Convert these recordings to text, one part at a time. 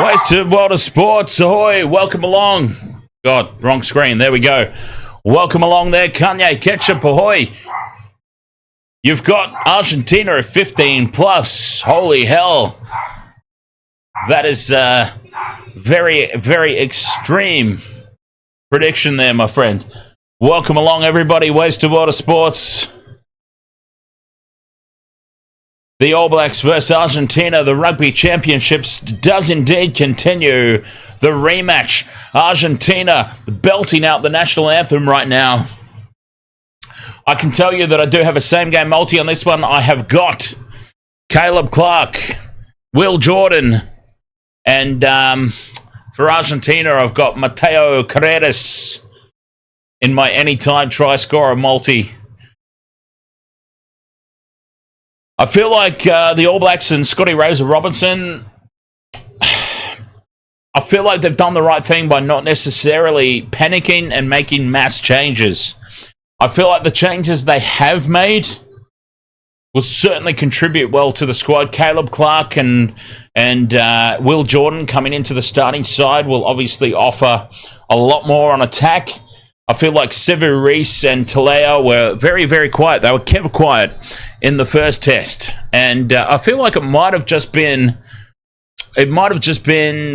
Wasted World of Sports, ahoy, welcome along. God, wrong screen, there we go. Welcome along there, Kanye Ketchup, ahoy. You've got Argentina at 15 plus, holy hell. That is very, very extreme prediction there, my friend. Welcome along, everybody, Wasted World of Sports. The All Blacks versus Argentina, the Rugby Championships does indeed continue. The rematch, Argentina belting out the national anthem right now. I can tell you that I do have a same-game multi on this one. I have got Caleb Clark, Will Jordan, and for Argentina, I've got Mateo Carreras in my anytime try scorer multi. I feel like the All Blacks and Scotty Robertson, I feel like they've done the right thing by not necessarily panicking and making mass changes. I feel like the changes they have made will certainly contribute well to the squad. Caleb Clark and Will Jordan coming into the starting side will obviously offer a lot more on attack. I feel like Savea and Talea were very, very quiet. They were kept quiet in the first test. And I feel like it might have just been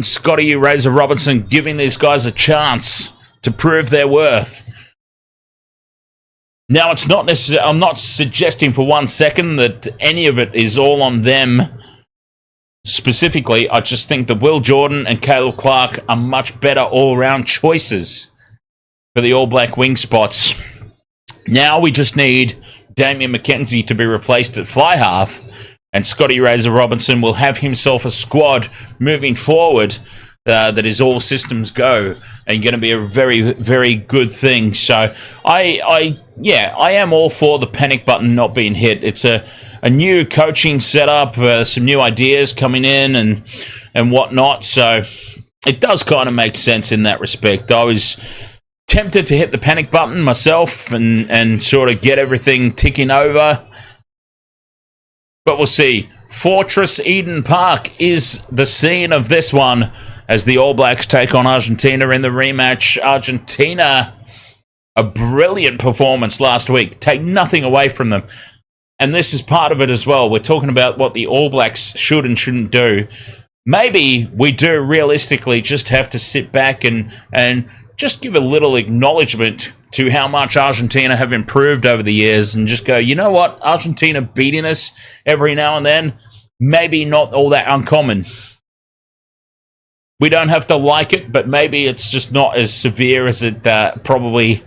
Scotty Robertson giving these guys a chance to prove their worth. Now, it's not necessarily, I'm not suggesting for 1 second that any of it is all on them specifically. I just think that Will Jordan and Caleb Clark are much better all-round choices for the All Black wing spots. Now we just need Damian McKenzie to be replaced at fly half, and Scotty Robertson will have himself a squad moving forward that is all systems go, and going to be a very, very good thing. So I am all for the panic button not being hit. It's a new coaching setup, some new ideas coming in and whatnot. So it does kind of make sense in that respect. I was tempted to hit the panic button myself and sort of get everything ticking over. But we'll see. Fortress Eden Park is the scene of this one as the All Blacks take on Argentina in the rematch. Argentina, a brilliant performance last week. Take nothing away from them. And this is part of it as well. We're talking about what the All Blacks should and shouldn't do. Maybe we do realistically just have to sit back and just give a little acknowledgement to how much Argentina have improved over the years and just go, you know what, Argentina beating us every now and then, maybe not all that uncommon. We don't have to like it, but maybe it's just not as severe as it probably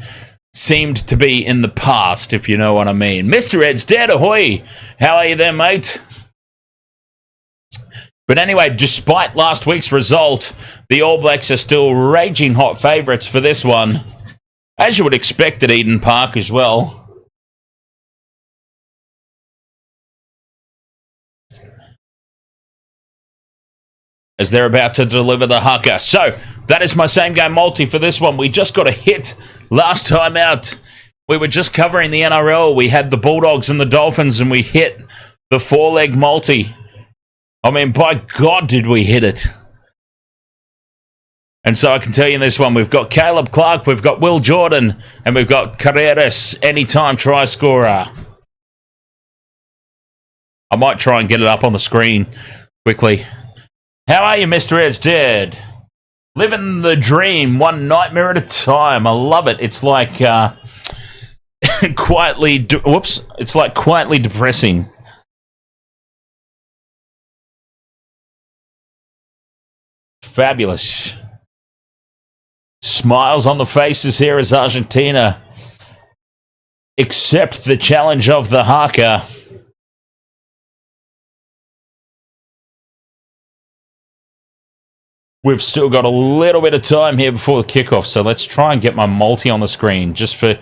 seemed to be in the past, if you know what I mean. Mr. Ed's dead, ahoy! How are you there, mate? But anyway, despite last week's result, the All Blacks are still raging hot favourites for this one. As you would expect at Eden Park as well. As they're about to deliver the haka. So, that is my same game multi for this one. We just got a hit last time out. We were just covering the NRL. We had the Bulldogs and the Dolphins, and we hit the 4-leg multi. I mean, by God, did we hit it. And so I can tell you in this one, we've got Caleb Clark, we've got Will Jordan, and we've got Carreras, anytime try scorer. I might try and get it up on the screen quickly. How are you, Mr. Ed's Dead? Living the dream, one nightmare at a time. I love it. It's like quietly depressing. Fabulous. Smiles on the faces here as Argentina accept the challenge of the haka. We've still got a little bit of time here before the kickoff, so let's try and get my multi on the screen just for a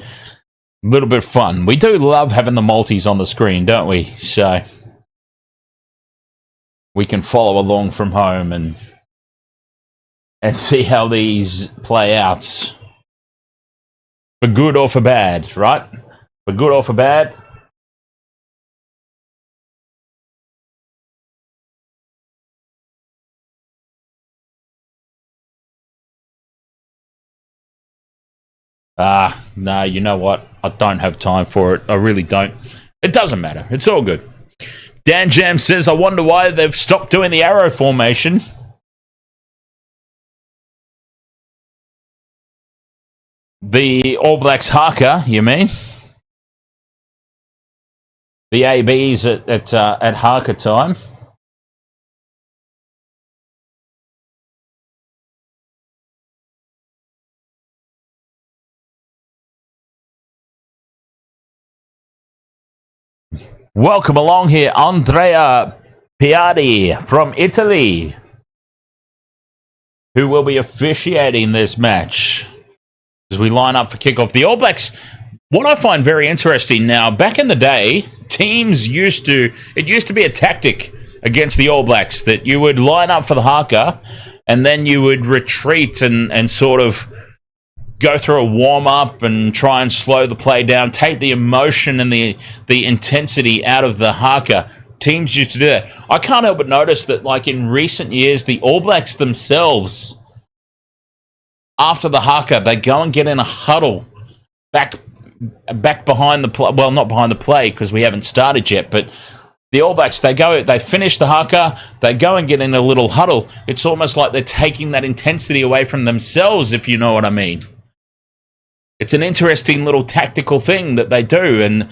little bit of fun. We do love having the multis on the screen, don't we? So we can follow along from home and see how these play out. For good or for bad, right? For good or for bad. No, you know what? I don't have time for it. I really don't. It doesn't matter. It's all good. Dan Jam says, I wonder why they've stopped doing the arrow formation. The All Blacks haka, you mean? The ABs at haka time. Welcome along here, Andrea Piatti from Italy, who will be officiating this match as we line up for kickoff. The All Blacks, what I find very interesting now, back in the day, teams used to be a tactic against the All Blacks that you would line up for the haka and then you would retreat and sort of go through a warm-up and try and slow the play down, take the emotion and the intensity out of the haka. Teams used to do that. I can't help but notice that, like, in recent years, the All Blacks themselves, after the haka, they go and get in a huddle back behind the play. Well, not behind the play because we haven't started yet, but the All Blacks, they finish the haka, they go and get in a little huddle. It's almost like they're taking that intensity away from themselves, if you know what I mean. It's an interesting little tactical thing that they do, and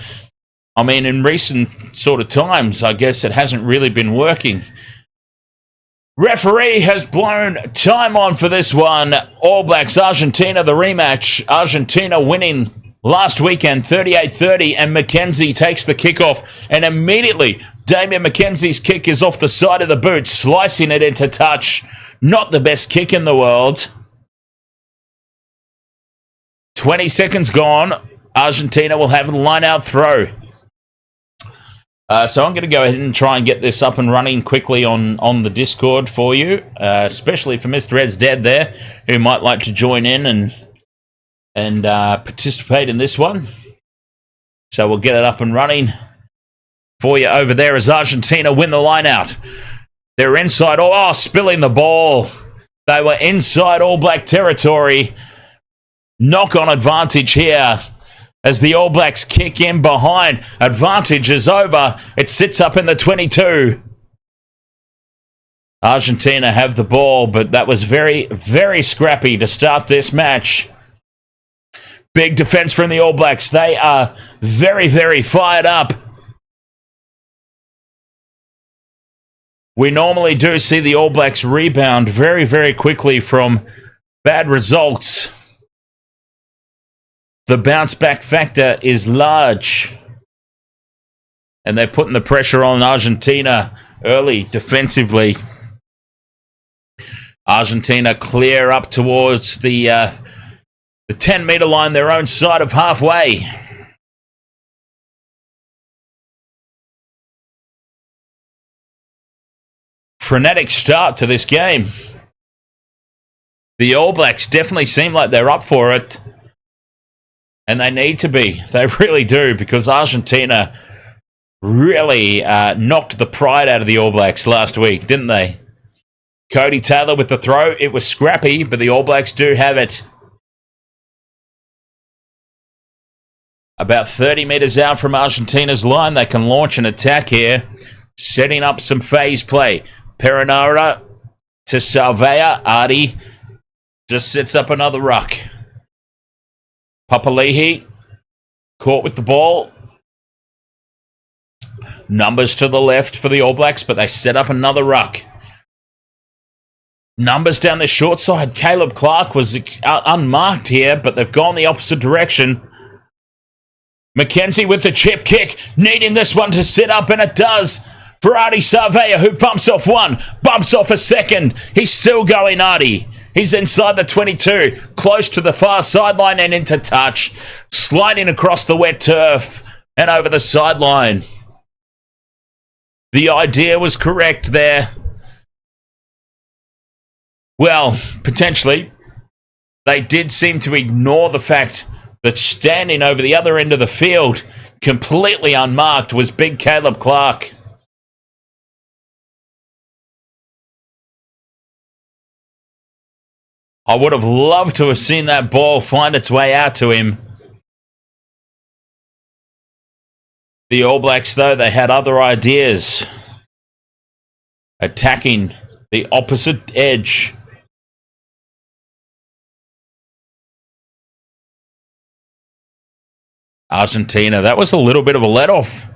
I mean, in recent sort of times, I guess it hasn't really been working. Referee has blown time on for this one. All Blacks, Argentina, the rematch. Argentina winning last weekend, 38-30, and McKenzie takes the kickoff, and immediately Damian McKenzie's kick is off the side of the boot, slicing it into touch. Not the best kick in the world. 20 seconds gone. Argentina will have a line-out throw. So I'm going to go ahead and try and get this up and running quickly on the Discord for you, especially for Mr. Ed's Dead there, who might like to join in and participate in this one. So we'll get it up and running for you over there as Argentina win the line-out. They're inside. Oh, spilling the ball. They were inside All Black territory. Knock-on advantage here as the All Blacks kick in behind. Advantage is over. It sits up in the 22. Argentina have the ball, but that was very, very scrappy to start this match. Big defense from the All Blacks. They are very, very fired up. We normally do see the All Blacks rebound very, very quickly from bad results. The bounce back factor is large. And they're putting the pressure on Argentina early defensively. Argentina clear up towards the 10-meter line, their own side of halfway. Frenetic start to this game. The All Blacks definitely seem like they're up for it. And they need to be. They really do, because Argentina really knocked the pride out of the All Blacks last week, didn't they? Cody Taylor with the throw. It was scrappy, but the All Blacks do have it. About 30 metres out from Argentina's line, they can launch an attack here, setting up some phase play. Perinara to Savea. Artie just sets up another ruck. Papali'i caught with the ball. Numbers to the left for the All Blacks, but they set up another ruck. Numbers down the short side. Caleb Clark was unmarked here, but they've gone the opposite direction. McKenzie with the chip kick, needing this one to sit up, and it does. For Artie Savea, who bumps off one, bumps off a second. He's still going, Artie. He's inside the 22, close to the far sideline and into touch. Sliding across the wet turf and over the sideline. The idea was correct there. Well, potentially. They did seem to ignore the fact that standing over the other end of the field, completely unmarked, was big Caleb Clark. I would have loved to have seen that ball find its way out to him. The All Blacks, though, they had other ideas. Attacking the opposite edge. Argentina, that was a little bit of a let-off.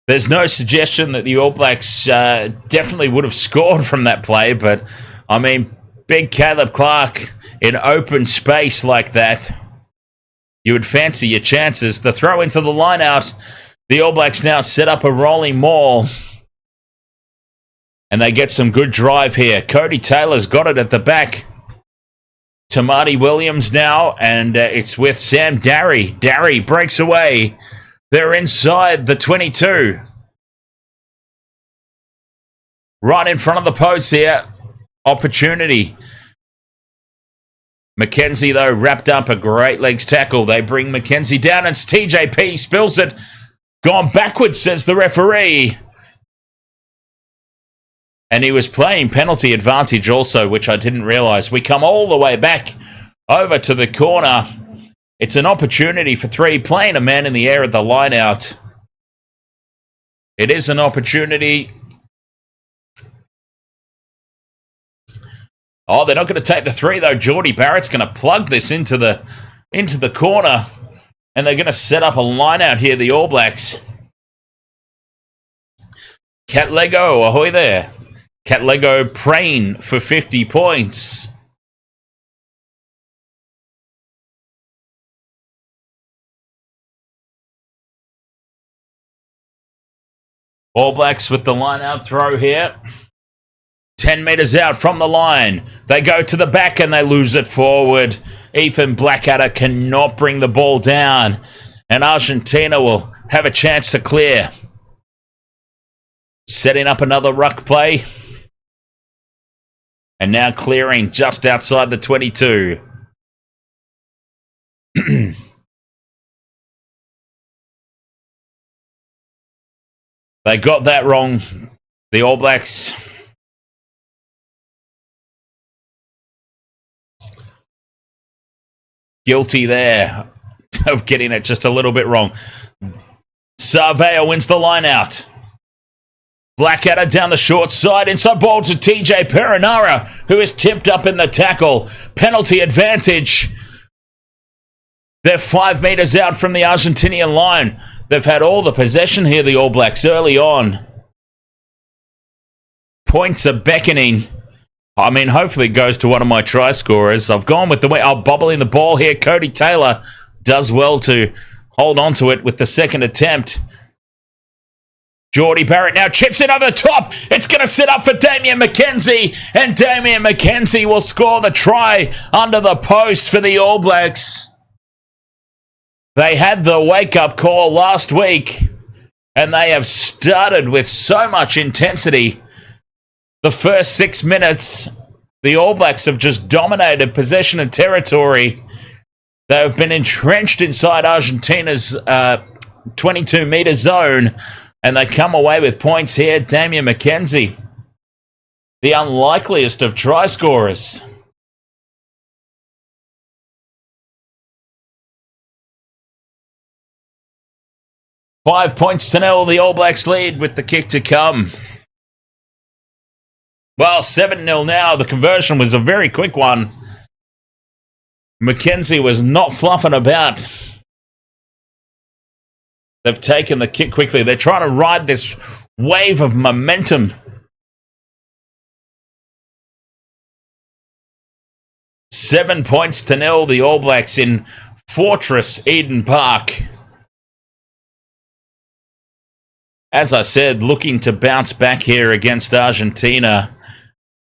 There's no suggestion that the All Blacks definitely would have scored from that play, but, I mean, big Caleb Clark in open space like that, you would fancy your chances. The throw into the line-out, the All Blacks now set up a rolling maul, and they get some good drive here. Cody Taylor's got it at the back. Tamati Williams now, and it's with Sam Darry. Darry breaks away. They're inside the 22. Right in front of the post here. Opportunity. McKenzie, though, wrapped up a great legs tackle. They bring McKenzie down. It's TJP. Spills it. Gone backwards, says the referee. And he was playing penalty advantage also, which I didn't realise. We come all the way back over to the corner. It's an opportunity for 3, playing a man in the air at the line out. It is an opportunity. Oh, they're not going to take the 3, though. Beauden Barrett's going to plug this into the corner. And they're going to set up a line out here, the All Blacks. Cat Lego, ahoy there. Cat Lego praying for 50 points. All Blacks with the line out throw here. 10 metres out from the line. They go to the back and they lose it forward. Ethan Blackadder cannot bring the ball down. And Argentina will have a chance to clear. Setting up another ruck play. And now clearing just outside the 22. They got that wrong. The All Blacks. Guilty there of getting it just a little bit wrong. Savea wins the line out. Blackadder down the short side. Inside ball to TJ Perinara, who is tipped up in the tackle. Penalty advantage. They're 5 metres out from the Argentinian line. They've had all the possession here, the All Blacks, early on. Points are beckoning. I mean, hopefully it goes to one of my try scorers. I've gone with the way... Oh, bobbling the ball here. Cody Taylor does well to hold on to it with the second attempt. Beauden Barrett now chips it over the top. It's going to set up for Damian McKenzie. And Damian McKenzie will score the try under the post for the All Blacks. They had the wake-up call last week. And they have started with so much intensity. The first 6 minutes, the All Blacks have just dominated possession and territory. They have been entrenched inside Argentina's 22-metre zone. And they come away with points here. Damian McKenzie, the unlikeliest of try scorers. Five points to nil. The All Blacks lead with the kick to come. Well, 7-0 now. The conversion was a very quick one. McKenzie was not fluffing about. They've taken the kick quickly. They're trying to ride this wave of momentum. Seven points to nil, the All Blacks in Fortress Eden Park. As I said, looking to bounce back here against Argentina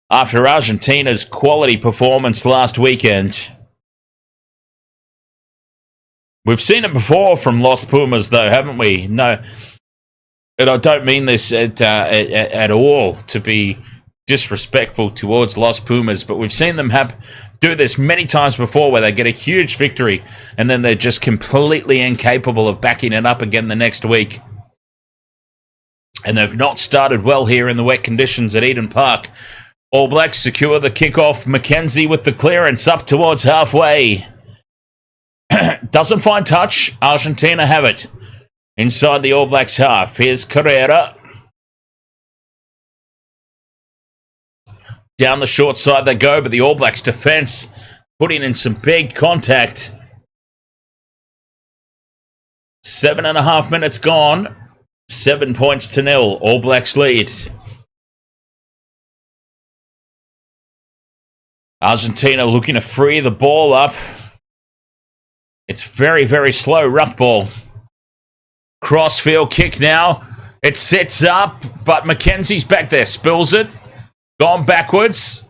after Argentina's quality performance last weekend. We've seen it before from Los Pumas, though, haven't we? No, and I don't mean this at all to be disrespectful towards Los Pumas, but we've seen them do this many times before where they get a huge victory and then they're just completely incapable of backing it up again the next week. And they've not started well here in the wet conditions at Eden Park. All Blacks secure the kickoff. McKenzie with the clearance up towards halfway. Doesn't find touch. Argentina have it. Inside the All Blacks half. Here's Carrera. Down the short side they go, but the All Blacks defence putting in some big contact. 7.5 minutes gone. 7 points to 0. All Blacks lead. Argentina looking to free the ball up. It's very, very slow ruck ball. Crossfield kick now. It sets up, but McKenzie's back there. Spills it. Gone backwards.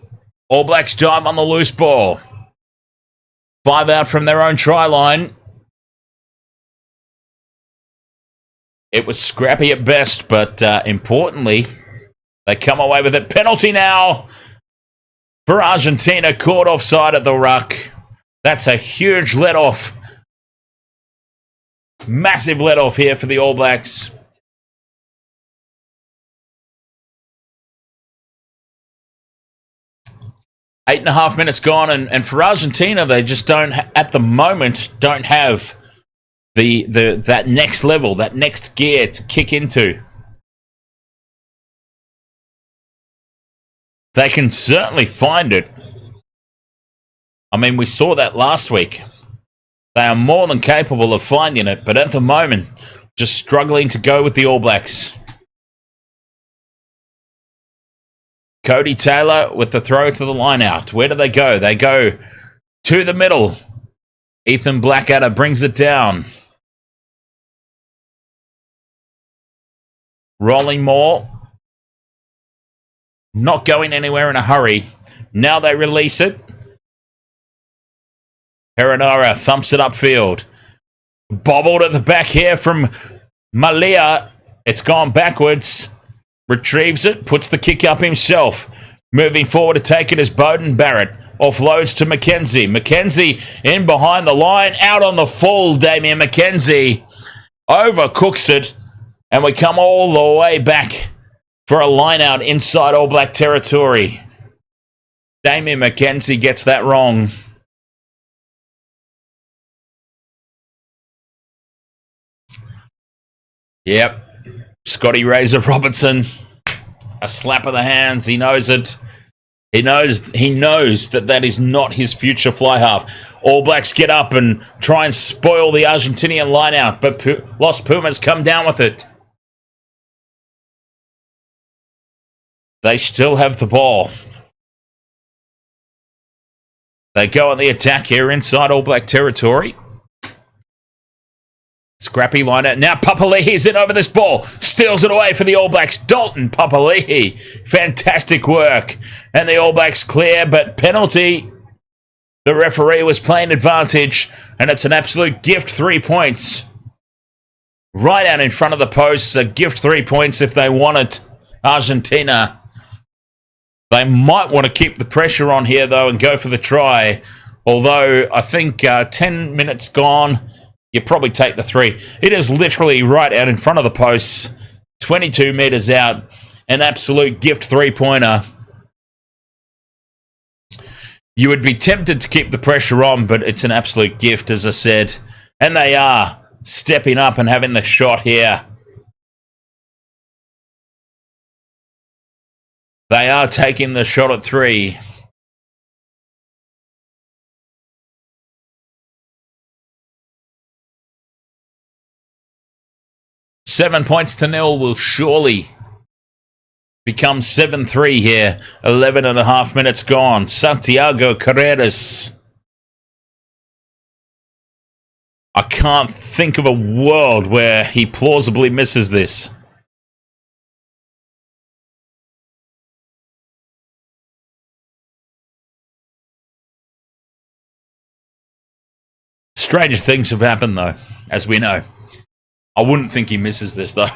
All Blacks dive on the loose ball. 5 out from their own try line. It was scrappy at best, but importantly, they come away with it. Penalty now for Argentina. Caught offside at the ruck. That's a huge let-off. Massive let-off here for the All Blacks. Eight and a half minutes gone, and for Argentina, they just don't, at the moment, don't have that next level, that next gear to kick into. They can certainly find it. I mean, we saw that last week. They are more than capable of finding it, but at the moment, just struggling to go with the All Blacks. Cody Taylor with the throw to the line out. Where do they go? They go to the middle. Ethan Blackadder brings it down. Rolling more. Not going anywhere in a hurry. Now they release it. Perenara thumps it upfield. Bobbled at the back here from Malia. It's gone backwards. Retrieves it. Puts the kick up himself. Moving forward to take it is Beauden Barrett. Offloads to McKenzie. McKenzie in behind the line. Out on the full, Damien McKenzie. Overcooks it. And we come all the way back for a line out inside All Black territory. Damien McKenzie gets that wrong. Yep. Scotty Robertson. A slap of the hands. He knows it. He knows that is not his future fly half. All Blacks get up and try and spoil the Argentinian line out, but Los Pumas come down with it. They still have the ball. They go on the attack here inside All Black territory. Scrappy line out. Now Papali'i's in over this ball. Steals it away for the All Blacks. Dalton Papali'i. Fantastic work. And the All Blacks clear, but penalty. The referee was playing advantage, and it's an absolute gift 3 points. Right out in front of the posts. A gift 3 points if they want it. Argentina. They might want to keep the pressure on here, though, and go for the try. Although, I think 10 minutes gone, you probably take the 3. It is literally right out in front of the posts. 22 metres out. An absolute gift 3-pointer. You would be tempted to keep the pressure on, but it's an absolute gift, as I said. And they are stepping up and having the shot here. They are taking the shot at 3. Seven points to 0 will surely become 7-3 here. 11.5 minutes gone. Santiago Carreras. I can't think of a world where he plausibly misses this. Stranger things have happened, though, as we know. I wouldn't think he misses this, though.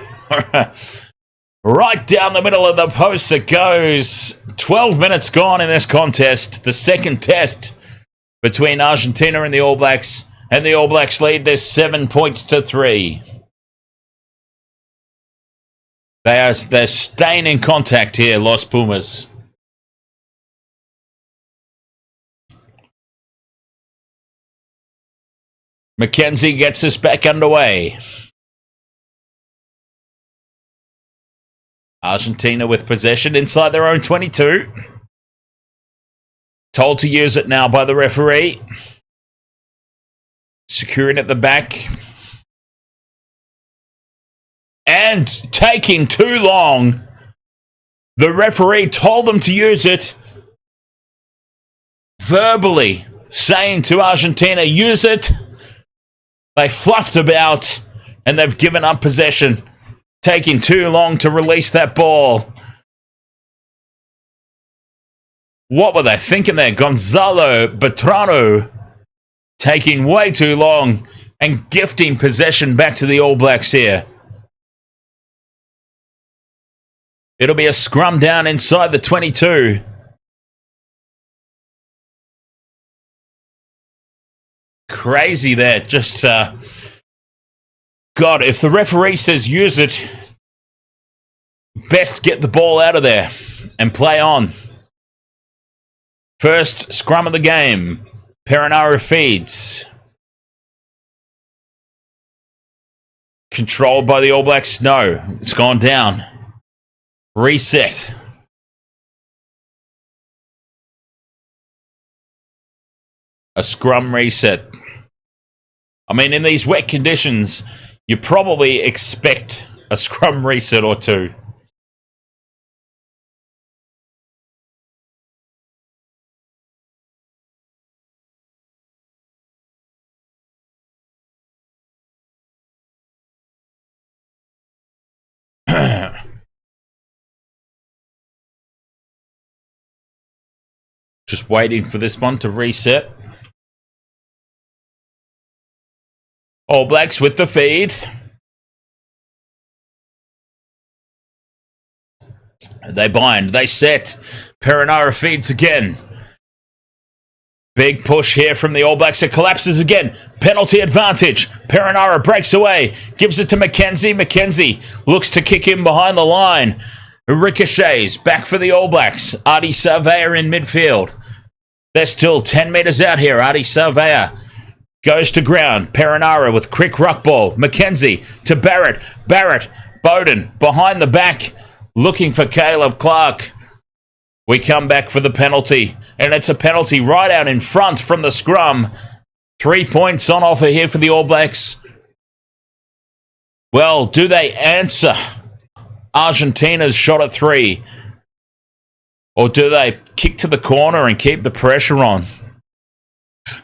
Right down the middle of the post it goes. 12 minutes gone in this contest. The second test between Argentina and the All Blacks. And the All Blacks lead this 7 points to 3. They're staying in contact here, Los Pumas. McKenzie gets us back underway. Argentina with possession inside their own 22. Told to use it now by the referee. Securing at the back. And taking too long. The referee told them to use it. Verbally saying to Argentina, use it. They fluffed about and they've given up possession. Taking too long to release that ball. What were they thinking there? Gonzalo Bertrano taking way too long and gifting possession back to the All Blacks here. It'll be a scrum down inside the 22. Crazy there. Just, God, if the referee says use it, best get the ball out of there and play on. First scrum of the game. Perinara feeds. Controlled by the All Blacks. No, it's gone down. Reset. A scrum reset. I mean, in these wet conditions, you probably expect a scrum reset or two. Just waiting for this one to reset. All Blacks with the feed. They bind. They set. Perinara feeds again. Big push here from the All Blacks. It collapses again. Penalty advantage. Perinara breaks away. Gives it to McKenzie. McKenzie looks to kick him behind the line. Ricochets. Back for the All Blacks. Artie Savea in midfield. They're still 10 metres out here. Artie Savea goes to ground. Perinara with quick ruck ball. McKenzie to Barrett. Barrett. Beauden behind the back. Looking for Caleb Clark. We come back for the penalty. And it's a penalty right out in front from the scrum. 3 points on offer here for the All Blacks. Well, do they answer Argentina's shot at 3? Or do they kick to the corner and keep the pressure on?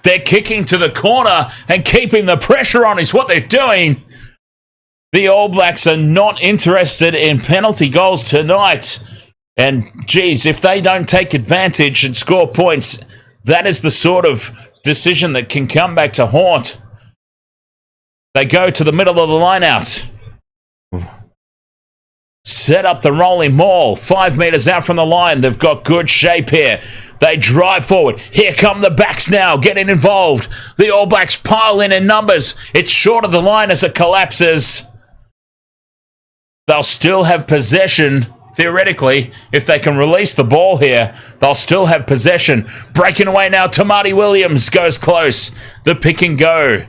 They're kicking to the corner and keeping the pressure on is what they're doing. The All Blacks are not interested in penalty goals tonight. And, geez, if they don't take advantage and score points, that is the sort of decision that can come back to haunt. They go to the middle of the line out. Set up the rolling maul. 5 metres out from the line. They've got good shape here. They drive forward. Here come the backs now getting involved. The All Blacks pile in numbers. It's short of the line as it collapses. They'll still have possession. Theoretically, if they can release the ball here, they'll still have possession. Breaking away now. Tamati Williams goes close. The pick and go.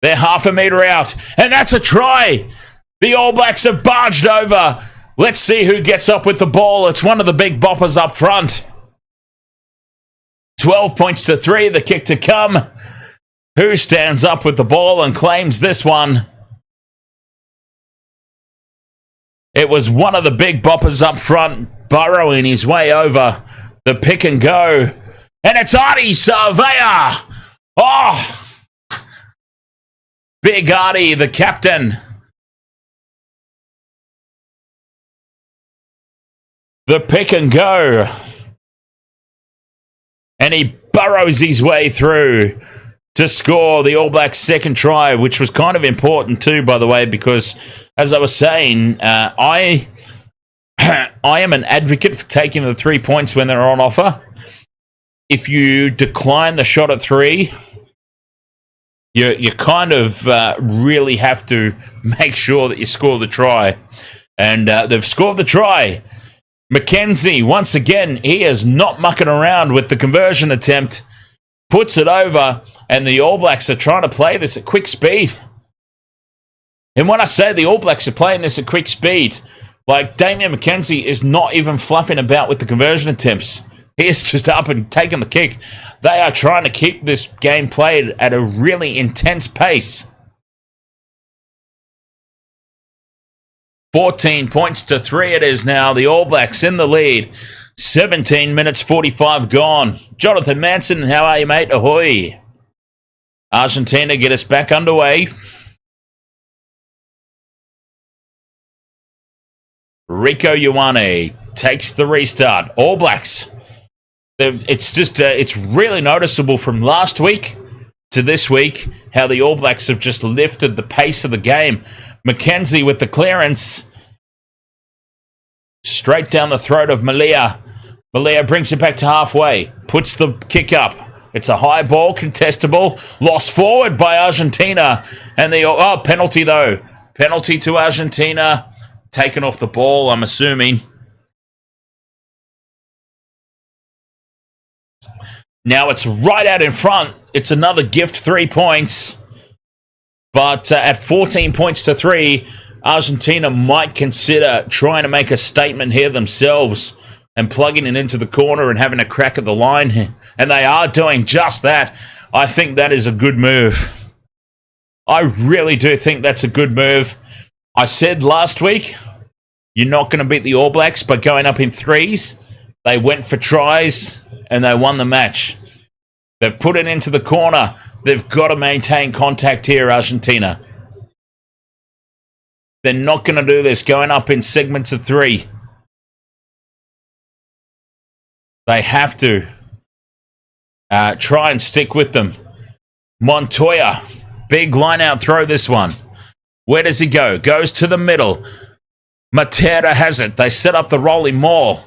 They're half a metre out. And that's a try. The All Blacks have barged over. Let's see who gets up with the ball. It's one of the big boppers up front. 12 points to 3. The kick to come. Who stands up with the ball and claims this one? It was one of the big boppers up front, burrowing his way over. The pick and go. And it's Artie Savea. Oh! Big Artie, the captain. The pick and go. And he burrows his way through to score the All Blacks' second try, which was kind of important too, by the way, because as I was saying, I am an advocate for taking the 3 points when they're on offer. If you decline the shot at 3, you kind of really have to make sure that you score the try. And they've scored the try. McKenzie, once again, he is not mucking around with the conversion attempt. puts it over, and the All Blacks are trying to play this at quick speed. And when I say the All Blacks are playing this at quick speed, like Damian McKenzie is not even fluffing about with the conversion attempts. He is just up and taking the kick. They are trying to keep this game played at a really intense pace. 14 points to 3 it is now. The All Blacks in the lead. 17 minutes 45 gone. Jonathan Manson, how are you, mate? Ahoy. Argentina get us back underway. Rico Ioane takes the restart. All Blacks. It's really noticeable from last week to this week how the All Blacks have just lifted the pace of the game. McKenzie with the clearance. Straight down the throat of Malia. Malia brings it back to halfway. Puts the kick up. It's a high ball, contestable. Lost forward by Argentina. And the penalty though. Penalty to Argentina. Taken off the ball, I'm assuming. Now it's right out in front. It's another gift 3 points. But at 14 points to 3, Argentina might consider trying to make a statement here themselves and plugging it into the corner and having a crack at the line here. And they are doing just that. I think that is a good move. I really do think that's a good move. I said last week, you're not going to beat the All Blacks by going up in threes. They went for tries and they won the match. They've put it into the corner. They've got to maintain contact here, Argentina. They're not going to do this going up in segments of 3. They have to try and stick with them. Montoya, big line-out throw this one. Where does he go? Goes to the middle. Matera has it. They set up the rolling maul.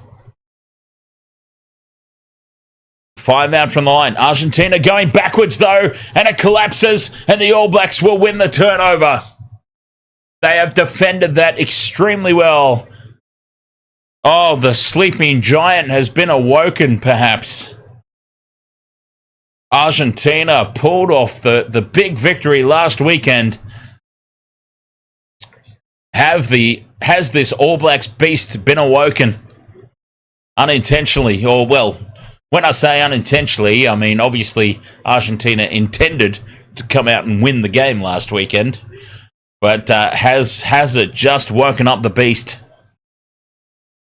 5 out from the line. Argentina going backwards, though, and it collapses, and the All Blacks will win the turnover. They have defended that extremely well. Oh, the sleeping giant has been awoken, perhaps. Argentina pulled off the big victory last weekend. Has this All Blacks beast been awoken? Unintentionally, or well, when I say unintentionally, I mean obviously Argentina intended to come out and win the game last weekend. But has it just woken up the beast?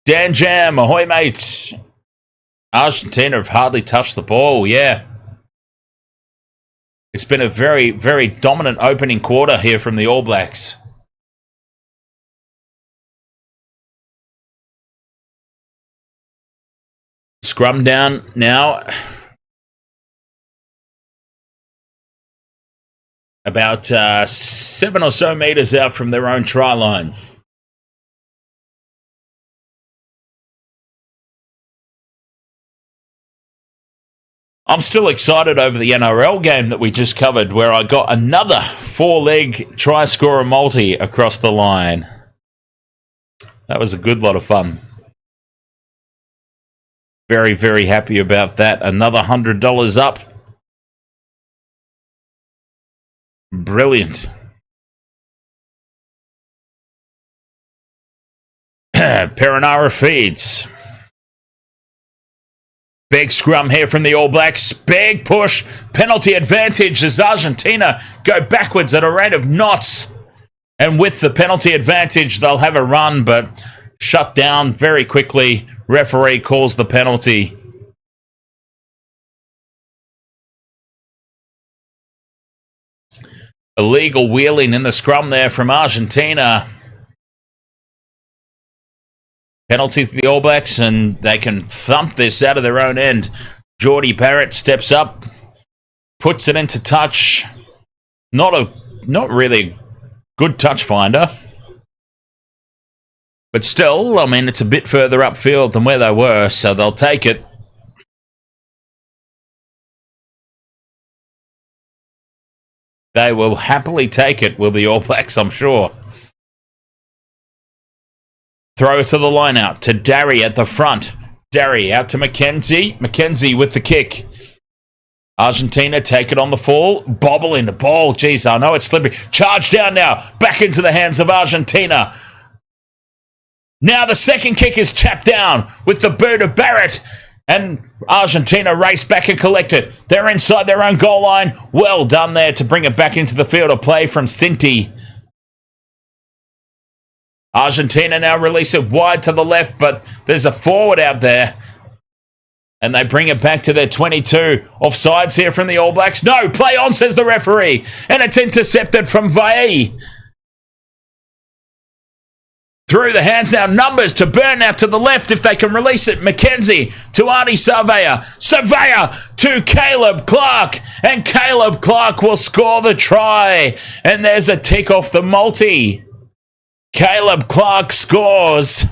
Dan Jam, ahoy mate. Argentina have hardly touched the ball, yeah. It's been a very, very dominant opening quarter here from the All Blacks. Scrum down now. About 7 or so meters out from their own try line. I'm still excited over the NRL game that we just covered, where I got another 4-leg try scorer multi across the line. That was a good lot of fun. Very, very happy about that. Another $100 up. Brilliant. Perinara feeds. Big scrum here from the All Blacks. Big push. Penalty advantage as Argentina go backwards at a rate of knots. And with the penalty advantage, they'll have a run, but shut down very quickly. Referee calls the penalty. Illegal wheeling in the scrum there from Argentina. Penalty to the All Blacks, and they can thump this out of their own end. Beauden Barrett steps up, puts it into touch. Not really good touch finder. But still, I mean, it's a bit further upfield than where they were, so they'll take it. They will happily take it, will the All Blacks, I'm sure. Throw it to the line out to Darry at the front. Darry out to McKenzie. McKenzie with the kick. Argentina take it on the fall. Bobble in the ball. Jeez, I know it's slippery. Charge down now. Back into the hands of Argentina. Now the second kick is tapped down with the Beauden Barrett. And Argentina race back and collect it. They're inside their own goal line. Well done there to bring it back into the field of play from Cinti. Argentina now release it wide to the left, but there's a forward out there. And they bring it back to their 22. Offsides here from the All Blacks. No, play on, says the referee. And it's intercepted from Vae. Through the hands now, numbers to Burn out to the left if they can release it. McKenzie to Artie Savea. Savea to Caleb Clark. And Caleb Clark will score the try. And there's a tick off the multi. Caleb Clark scores.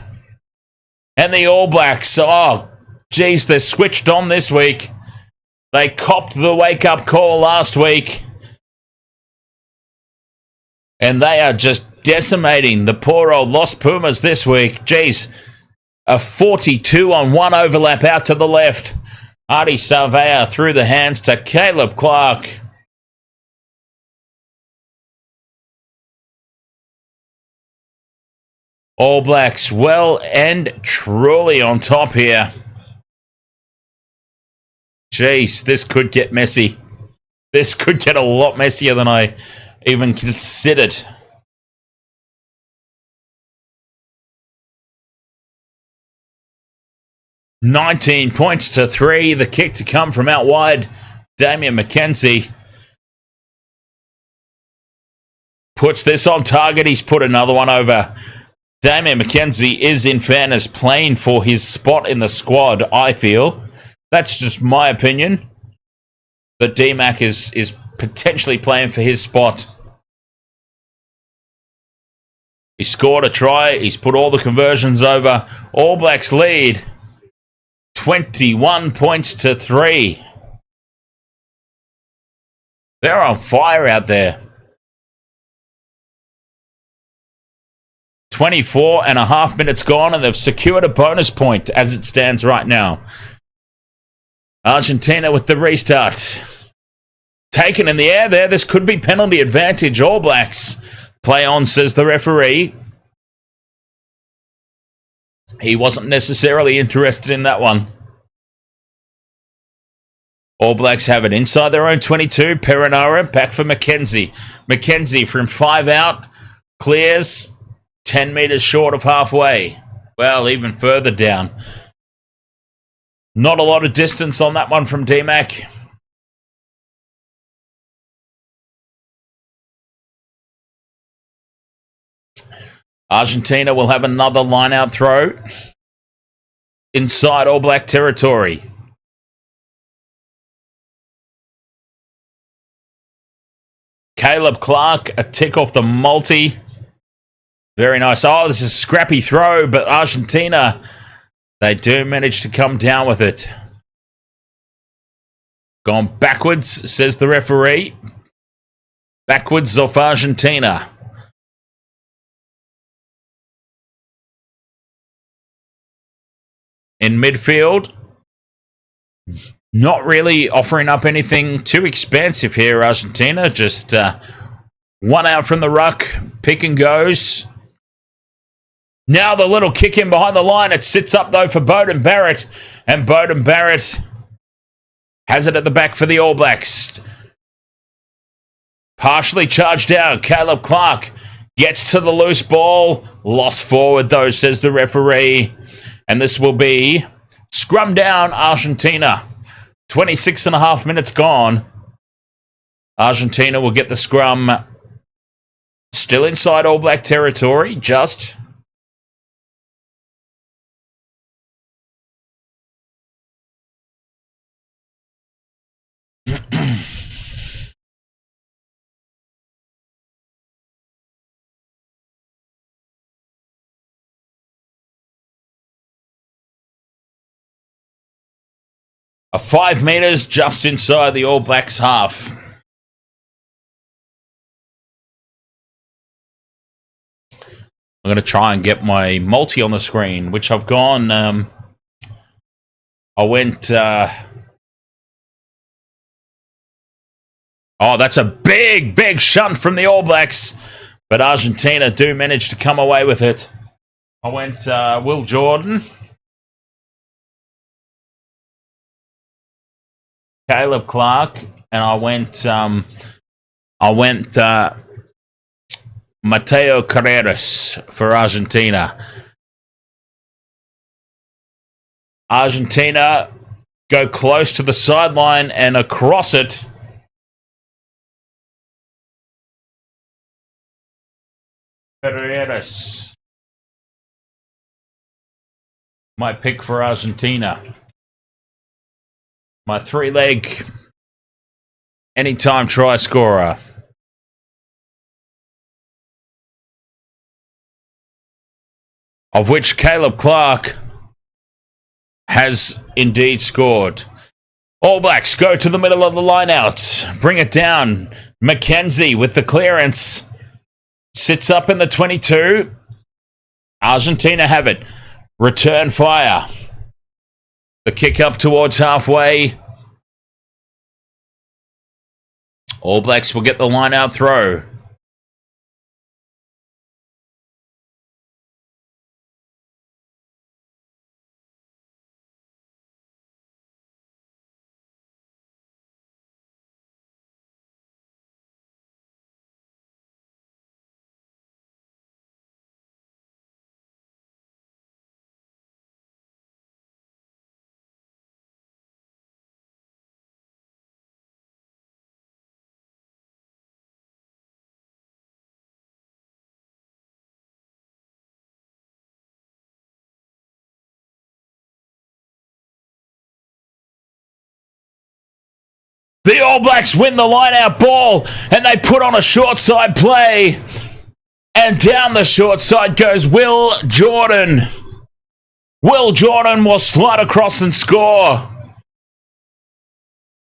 And the All Blacks, oh, geez, they're switched on this week. They copped the wake-up call last week. And they are just decimating the poor old Lost Pumas this week. Geez, a 42-on-1 overlap out to the left. Artie Savea through the hands to Caleb Clark. All Blacks well and truly on top here. Jeez, this could get messy. This could get a lot messier than I even considered. $19 points to 3. The kick to come from out wide. Damien McKenzie puts this on target. He's put another one over. Damien McKenzie is, in fairness, playing for his spot in the squad, I feel. That's just my opinion. But D-Mac is potentially playing for his spot. He scored a try. He's put all the conversions over. All Blacks lead 21 points to 3. They're on fire out there. 24.5 minutes gone, and they've secured a bonus point as it stands right now. Argentina with the restart. Taken in the air there. This could be penalty advantage. All Blacks. Play on, says the referee. He wasn't necessarily interested in that one. All Blacks have it inside their own 22. Perinara back for McKenzie. McKenzie from 5 out. Clears 10 metres short of halfway. Well, even further down. Not a lot of distance on that one from D-Mac. Argentina will have another line-out throw inside All Black territory. Caleb Clark, a tick off the multi. Very nice. Oh, this is a scrappy throw, but Argentina, they do manage to come down with it. Gone backwards, says the referee. Backwards off Argentina. In midfield, not really offering up anything too expensive here, Argentina. Just one out from the ruck, pick and goes. Now the little kick in behind the line. It sits up, though, for Beauden Barrett. And Beauden Barrett has it at the back for the All Blacks. Partially charged down. Caleb Clark gets to the loose ball. Lost forward, though, says the referee. And this will be scrum down, Argentina. 26.5 minutes gone. Argentina will get the scrum. Still inside All Black territory, just. A 5 metres just inside the All Blacks half. I'm going to try and get my multi on the screen, which I've gone. I went Oh, that's a big, big shunt from the All Blacks. But Argentina do manage to come away with it. I went Will Jordan. Caleb Clark. And I went Mateo Carreras for Argentina. Argentina go close to the sideline and across it. Carreras. My pick for Argentina. My three-leg anytime try scorer. Of which Caleb Clark has indeed scored. All Blacks go to the middle of the line-out. Bring it down. McKenzie with the clearance. Sits up in the 22. Argentina have it. Return fire. The kick up towards halfway. All Blacks will get the line-out throw. The All Blacks win the line-out ball, and they put on a short side play. And down the short side goes Will Jordan. Will Jordan will slide across and score.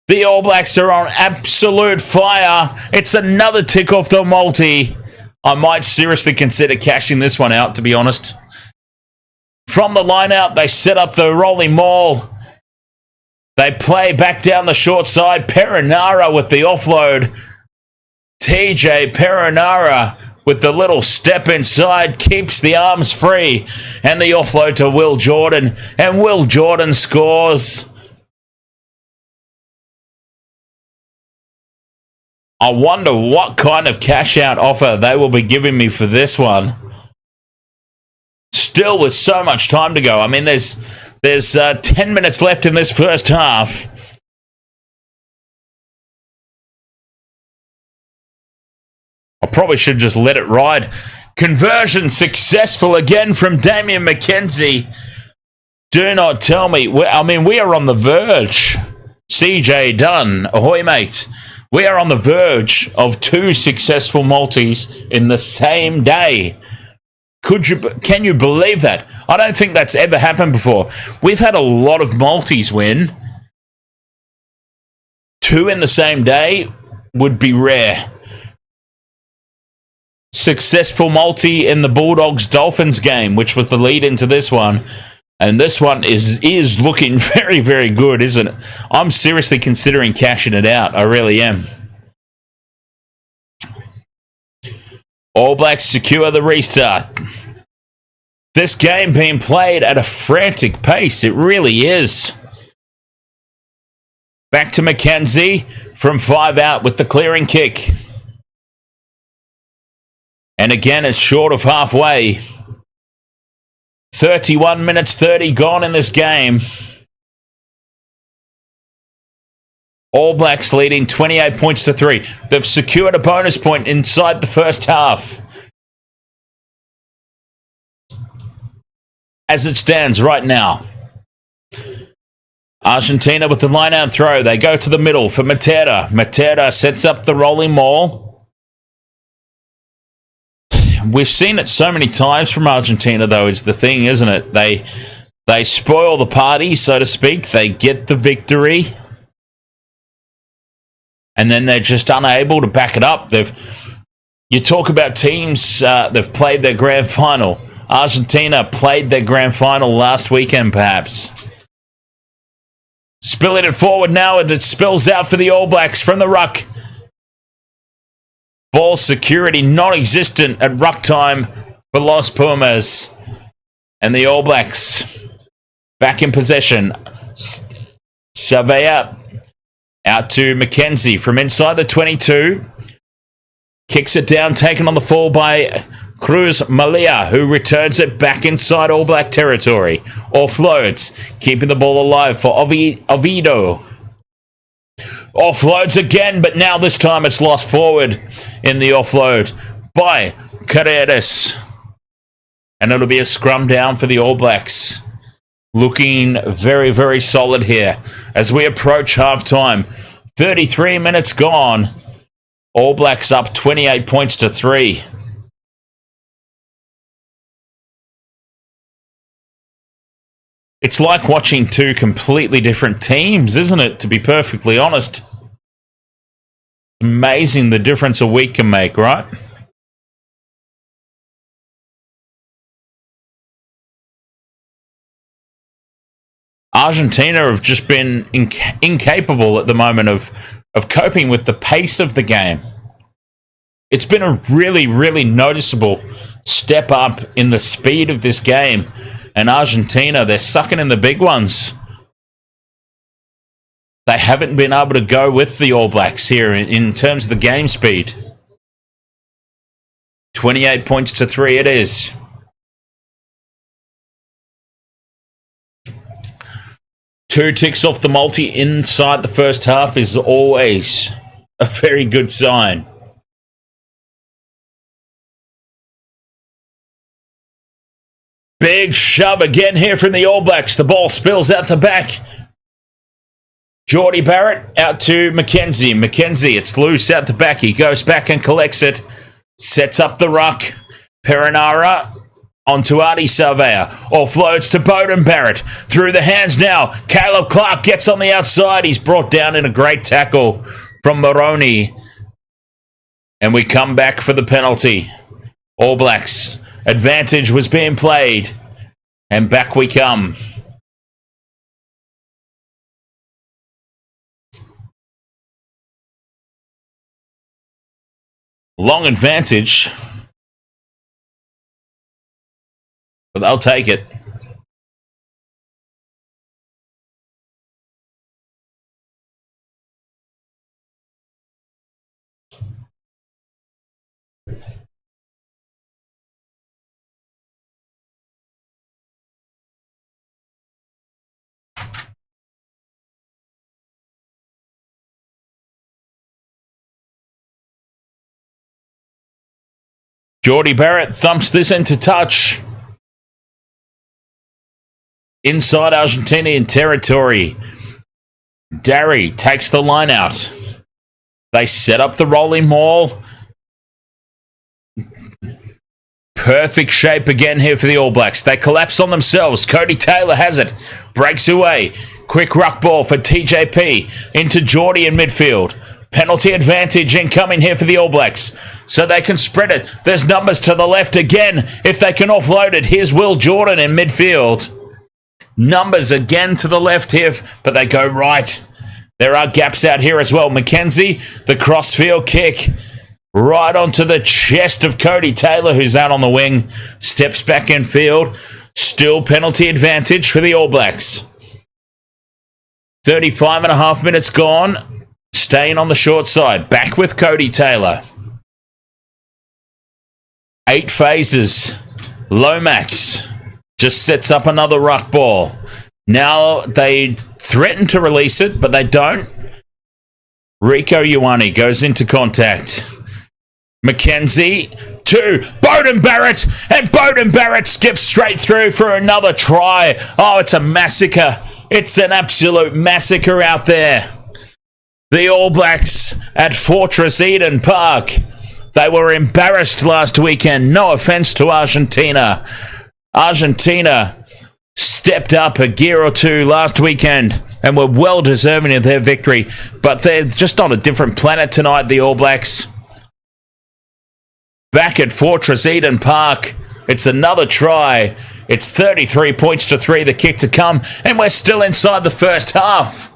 The All Blacks are on absolute fire. It's another tick off the multi. I might seriously consider cashing this one out, to be honest. From the line-out, they set up the rolling maul. They play back down the short side. Perinara with the offload. TJ Perinara with the little step inside keeps the arms free. And the offload to Will Jordan. And Will Jordan scores. I wonder what kind of cash-out offer they will be giving me for this one. Still with so much time to go. I mean, there's 10 minutes left in this first half. I probably should just let it ride. Conversion successful again from Damian McKenzie. Do not tell me. We are on the verge. CJ Dunn, ahoy mate. We are on the verge of 2 successful multis in the same day. Can you believe that? I don't think that's ever happened before. We've had a lot of multis win. 2 in the same day would be rare. Successful multi in the Bulldogs-Dolphins game, which was the lead into this one. And this one is looking very, very good, isn't it? I'm seriously considering cashing it out. I really am. All Blacks secure the restart. This game being played at a frantic pace. It really is. Back to McKenzie from 5 out with the clearing kick. And again, it's short of halfway. 31 minutes 30 gone in this game. All Blacks leading 28 points to 3. They've secured a bonus point inside the first half. As it stands right now. Argentina with the line-out throw. They go to the middle for Matera. Matera sets up the rolling maul. We've seen it so many times from Argentina, though, is the thing, isn't it? They spoil the party, so to speak. They get the victory. And then they're just unable to back it up. You talk about teams, they've played their grand final. Argentina played their grand final last weekend, perhaps. Spilling it forward now, and it spills out for the All Blacks from the ruck. Ball security non-existent at ruck time for Los Pumas. And the All Blacks back in possession. Savea out to McKenzie from inside the 22. Kicks it down, taken on the fall by Cruz Malia, who returns it back inside All Black territory. Offloads, keeping the ball alive for Oviedo. Offloads again, but now this time it's lost forward in the offload by Carreras. And it'll be a scrum down for the All Blacks. Looking very, very solid here. As we approach halftime, 33 minutes gone. All Blacks up 28 points to 3. It's like watching two completely different teams, isn't it, to be perfectly honest? Amazing the difference a week can make, right? Argentina have just been incapable at the moment of coping with the pace of the game. It's been a really, really noticeable step up in the speed of this game. And Argentina, they're sucking in the big ones. They haven't been able to go with the All Blacks here in terms of the game speed. 28 points to 3 it is. Two ticks off the multi inside the first half is always a very good sign. Big shove again here from the All Blacks. The ball spills out the back. Beauden Barrett out to McKenzie. McKenzie, it's loose out the back. He goes back and collects it. Sets up the ruck. Perinara onto Artie Savea. Offloads to Beauden Barrett. Through the hands now. Caleb Clark gets on the outside. He's brought down in a great tackle from Moroni. And we come back for the penalty. All Blacks. Advantage was being played. And back we come. Long advantage. But they'll take it. Beauden Barrett thumps this into touch. Inside Argentinian territory. Darry takes the line out. They set up the rolling maul. Perfect shape again here for the All Blacks. They collapse on themselves. Cody Taylor has it. Breaks away. Quick ruck ball for TJP. Into Geordie in midfield. Penalty advantage incoming here for the All Blacks. So they can spread it. There's numbers to the left again. If they can offload it. Here's Will Jordan in midfield. Numbers again to the left here. But they go right. There are gaps out here as well. McKenzie, the crossfield kick. Right onto the chest of Cody Taylor, who's out on the wing. Steps back in field. Still penalty advantage for the All Blacks. 35 and a half minutes gone. Staying on the short side. Back with Cody Taylor. 8 phases. Lomax just sets up another ruck ball. Now they threaten to release it, but they don't. Rico Ioane goes into contact. McKenzie to Beauden Barrett, and Beauden Barrett skips straight through for another try. Oh, it's a massacre. It's an absolute massacre out there. The All Blacks at Fortress Eden Park. They were embarrassed last weekend. No offense to Argentina. Argentina stepped up a gear or two last weekend and were well deserving of their victory. But they're just on a different planet tonight, the All Blacks. Back at Fortress Eden Park. It's another try. It's 33 points to 3, the kick to come. And we're still inside the first half.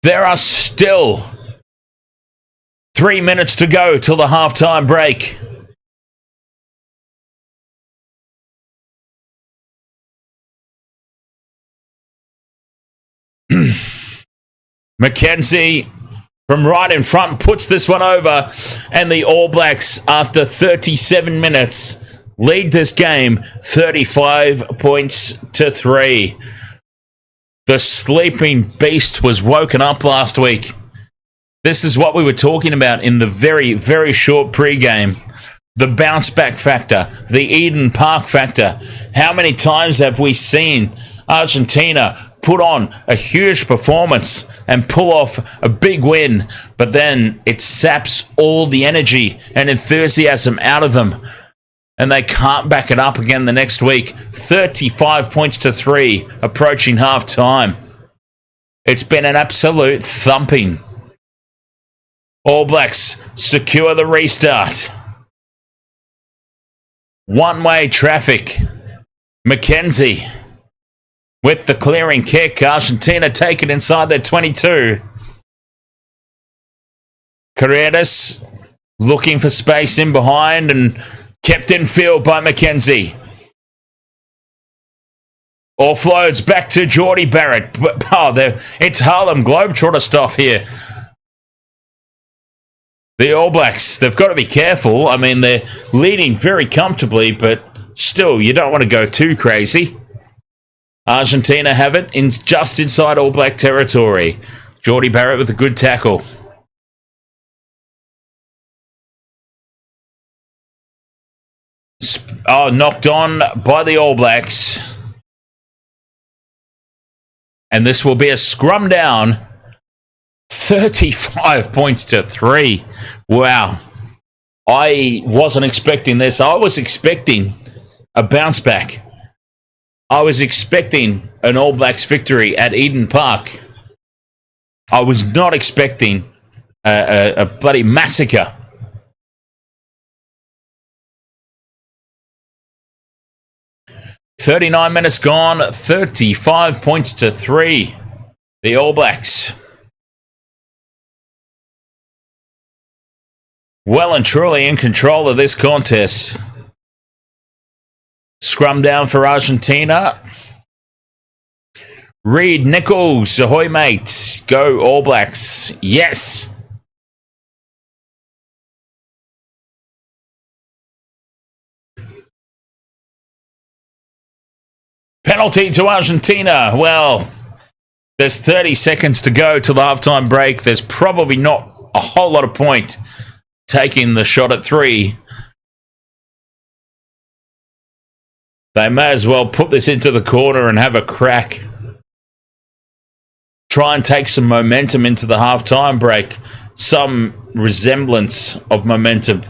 There are still 3 minutes to go till the halftime break. McKenzie from right in front puts this one over, and the All Blacks, after 37 minutes, lead this game 35 points to 3. The sleeping beast was woken up last week. This is what we were talking about in the very, very short pre-game. The bounce back factor, the Eden Park factor. How many times have we seen Argentina put on a huge performance and pull off a big win, but then it saps all the energy and enthusiasm out of them, and they can't back it up again the next week. 35 points to 3, approaching half-time. It's been an absolute thumping. All Blacks secure the restart. One-way traffic. McKenzie with the clearing kick. Argentina take it inside their 22. Carreras looking for space in behind and kept in field by McKenzie. Offloads back to Beauden Barrett. Oh, it's Harlem Globetrotter stuff here. The All Blacks, they've got to be careful. I mean, they're leading very comfortably, but still, you don't want to go too crazy. Argentina have it just inside All Black territory. Beauden Barrett with a good tackle. Oh, knocked on by the All Blacks. And this will be a scrum down. 35 points to 3. Wow. I wasn't expecting this. I was expecting a bounce back. I was expecting an All Blacks victory at Eden Park. I was not expecting a bloody massacre. "39 minutes gone, 35 points to 3. The All Blacks. Well and truly in control of this contest. Scrum down for Argentina. Reed Nichols, ahoy mate. Go All Blacks. Yes. Penalty to Argentina. Well, there's 30 seconds to go till the halftime break. There's probably not a whole lot of point taking the shot at 3. They may as well put this into the corner and have a crack. Try and take some momentum into the halftime break. Some resemblance of momentum.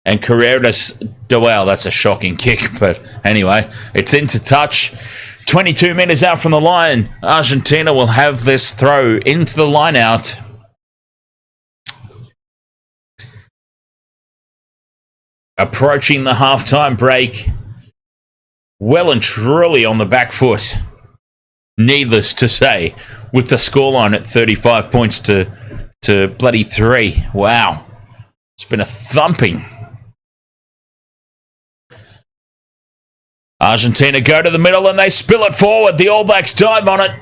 And Carreras, well, that's a shocking kick, but anyway, it's into touch. 22 metres out from the line. Argentina will have this throw into the line out. Approaching the halftime break. Well and truly on the back foot. Needless to say, with the scoreline at 35 points to bloody 3. Wow. It's been a thumping. Argentina go to the middle and they spill it forward. The All Blacks dive on it.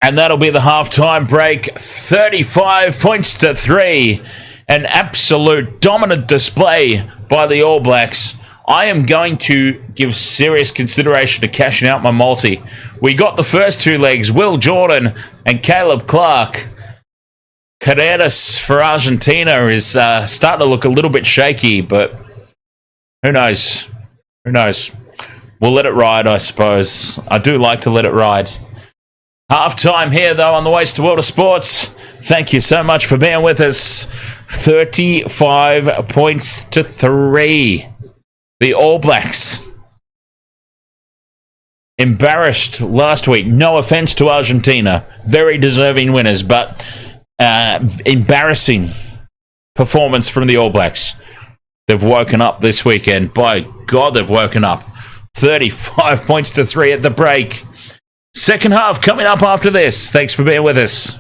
And that'll be the halftime break. 35 points to 3. An absolute dominant display by the All Blacks. I am going to give serious consideration to cashing out my multi. We got the first 2 legs, Will Jordan and Caleb Clark. Carreras for Argentina is starting to look a little bit shaky, but who knows? Who knows? We'll let it ride, I suppose. I do like to let it ride. Half-time here, though, on the Waste to World of Sports. Thank you so much for being with us. 35 points to 3. The All Blacks. Embarrassed last week. No offense to Argentina. Very deserving winners, but embarrassing performance from the All Blacks. They've woken up this weekend. By God, they've woken up. 35 points to 3 at the break. Second half coming up after this. Thanks for being with us.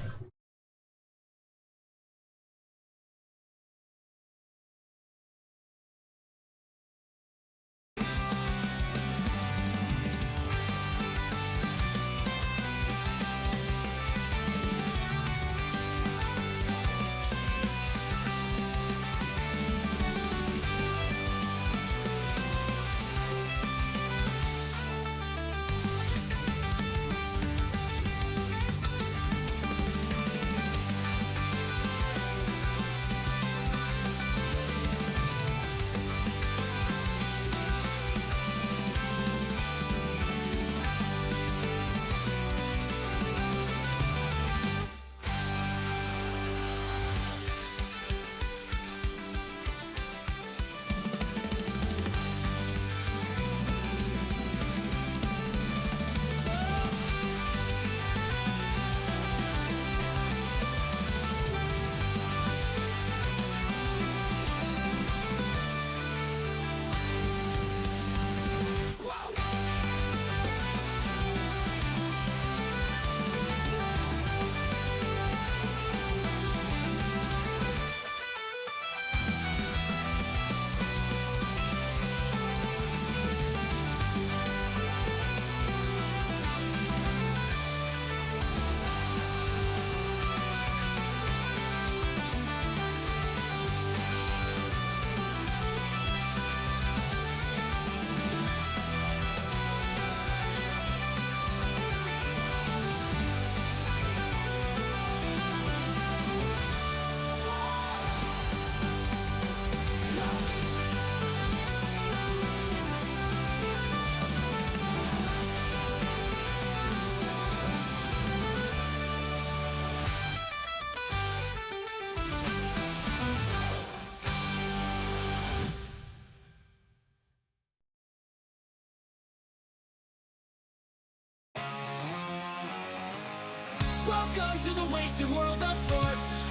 Welcome to the wasted world of sports,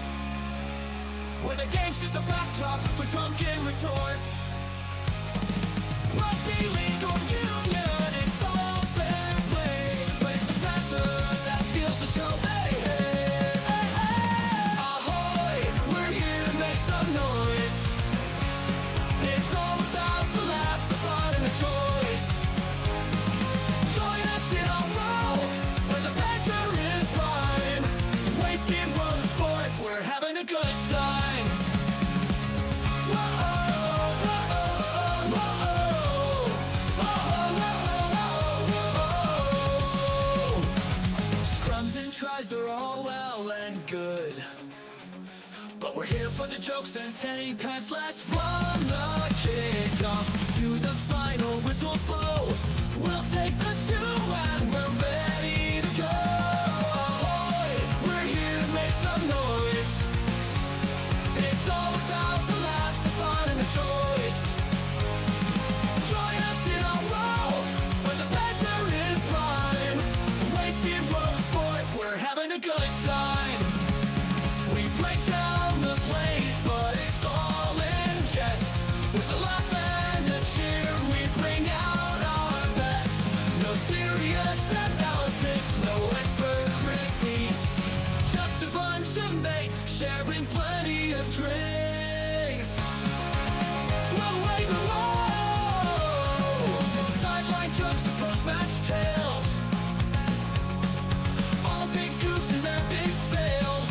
where the game's just a backdrop for drunken retorts. Rugby league or union, it's all fair play, but it's the banter that steals the show. Hey, hey, hey, hey. Ahoy, we're here to make some noise. It's all about the laughs, the fun, and the choice. Join us in our world, where the banter is prime. Wasted world of sports, we're having a good time. Scrums and tries, they're all well and good, but we're here for the jokes and take pass last. From the kickoff to the final whistles blow, we'll take the two and we're ready to go. Ahoy, we're here to make some noise. It's all about the laughs, the fun, and the choice. Join us in our world, where the banter is prime. Wasted world of sports, we're having a good time. We break down the plays, but it's all in jest. With a laugh and a cheer, we bring out our best. No serious analysis, no expert critiques, just a bunch of mates sharing plenty of drinks. We'll wave the road, from sideline jokes to post-match tales, all big goofs and their big fails.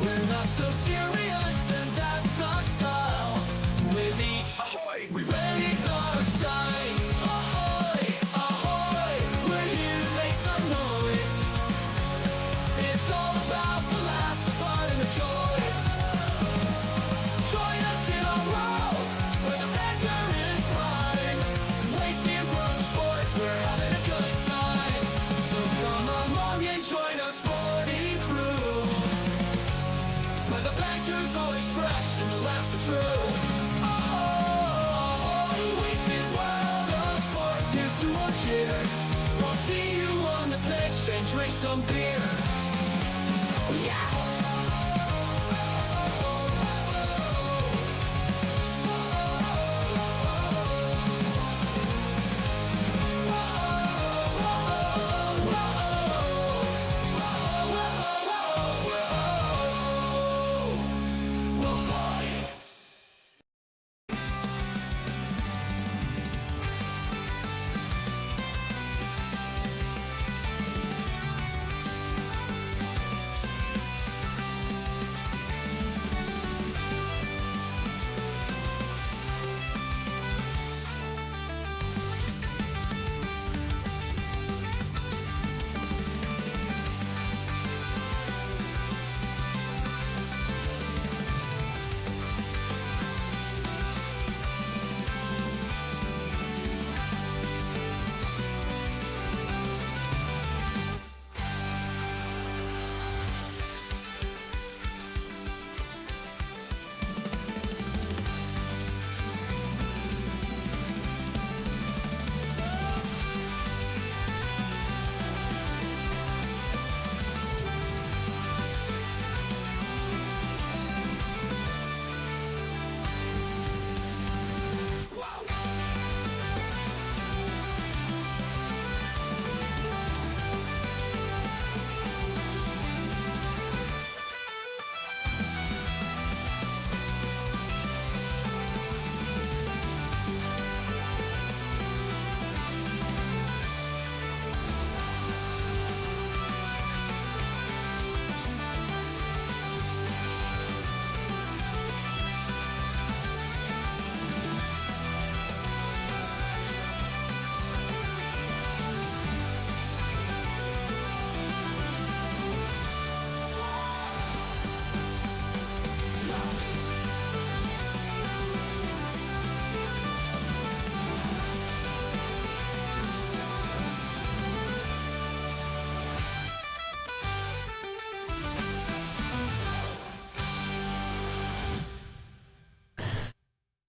We're not so serious, and that's our style. With each ahoy, we raise our skies. Ahoy, ahoy, we're here to make some noise. It's all about the laughs, the fun, and the choice. Join us in our world, where the banter is prime. Wasted world of sports, we're having a good time. So come along and join our sporty crew, where the banter's always fresh and the laughs are true. Ahoy, wasted world of sports, here's to our cheer. We'll see you on the pitch and drink some beer. Yeah!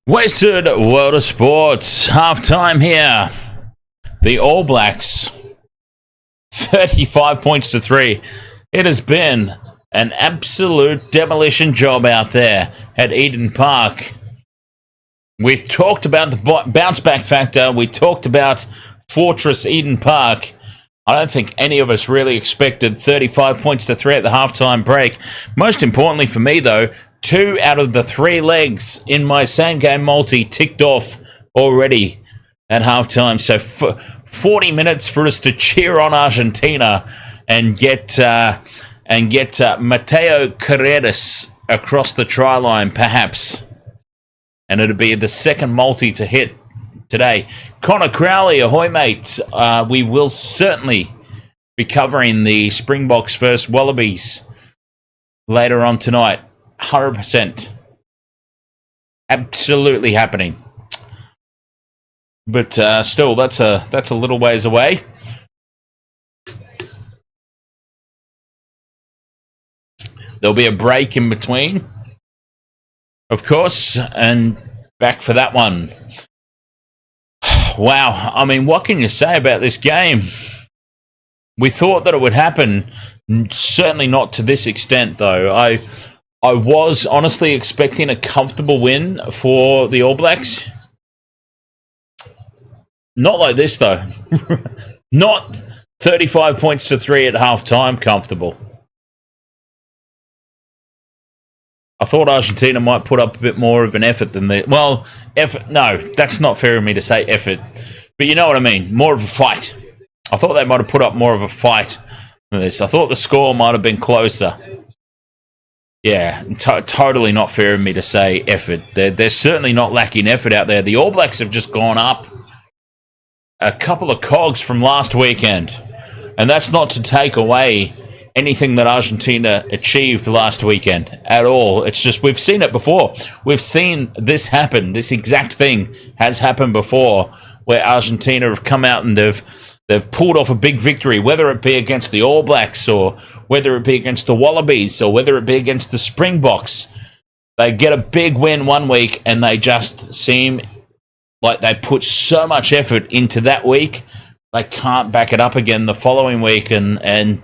Wasted World of Sports. Half-time here. The All Blacks. 35 points to 3. It has been an absolute demolition job out there at Eden Park. We've talked about the bounce back factor. We talked about Fortress Eden Park. I don't think any of us really expected 35 points to 3 at the halftime break. Most importantly for me, though, 2 out of the 3 legs in my same-game multi ticked off already at halftime. So 40 minutes for us to cheer on Argentina and get Mateo Carreras across the try line, perhaps. And it'll be the second multi to hit today. Connor Crowley, ahoy, mate. We will certainly be covering the Springboks versus Wallabies later on tonight. 100%. Absolutely happening. But still, that's a little ways away. There'll be a break in between, of course, and back for that one. Wow, I mean, what can you say about this game? We thought that it would happen, certainly not to this extent, though. I was honestly expecting a comfortable win for the All Blacks. Not like this, though. Not 35 points to 3 at halftime comfortable. I thought Argentina might put up a bit more of an effort than the... Well, effort... No, that's not fair of me to say effort. But you know what I mean. More of a fight. I thought they might have put up more of a fight than this. I thought the score might have been closer. Yeah, totally not fair of me to say effort. They're certainly not lacking effort out there. The All Blacks have just gone up a couple of cogs from last weekend. And that's not to take away anything that Argentina achieved last weekend at all. It's just we've seen it before. We've seen this happen. This exact thing has happened before, where Argentina have come out and they've pulled off a big victory, whether it be against the All Blacks or whether it be against the Wallabies or whether it be against the Springboks. They get a big win one week and they just seem like they put so much effort into that week, they can't back it up again the following week, and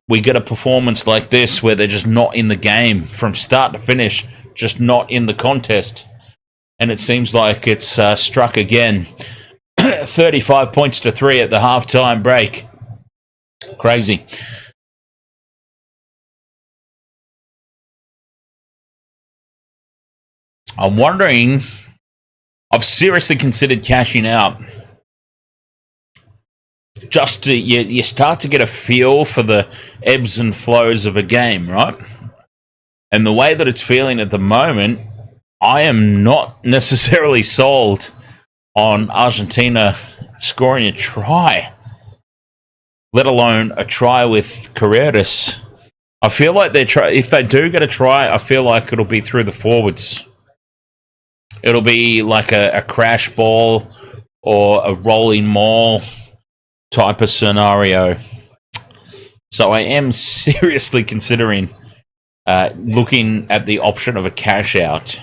we get a performance like this where they're just not in the game from start to finish, just not in the contest. And it seems like it's struck again. 35 points to 3 at the halftime break. Crazy. I'm wondering, I've seriously considered cashing out. Just to, you start to get a feel for the ebbs and flows of a game, right? And the way that it's feeling at the moment, I am not necessarily sold on Argentina scoring a try, let alone a try with Carreras. I feel like if they do get a try, I feel like it'll be through the forwards. It'll be like a crash ball or a rolling maul type of scenario. So I am seriously considering looking at the option of a cash out.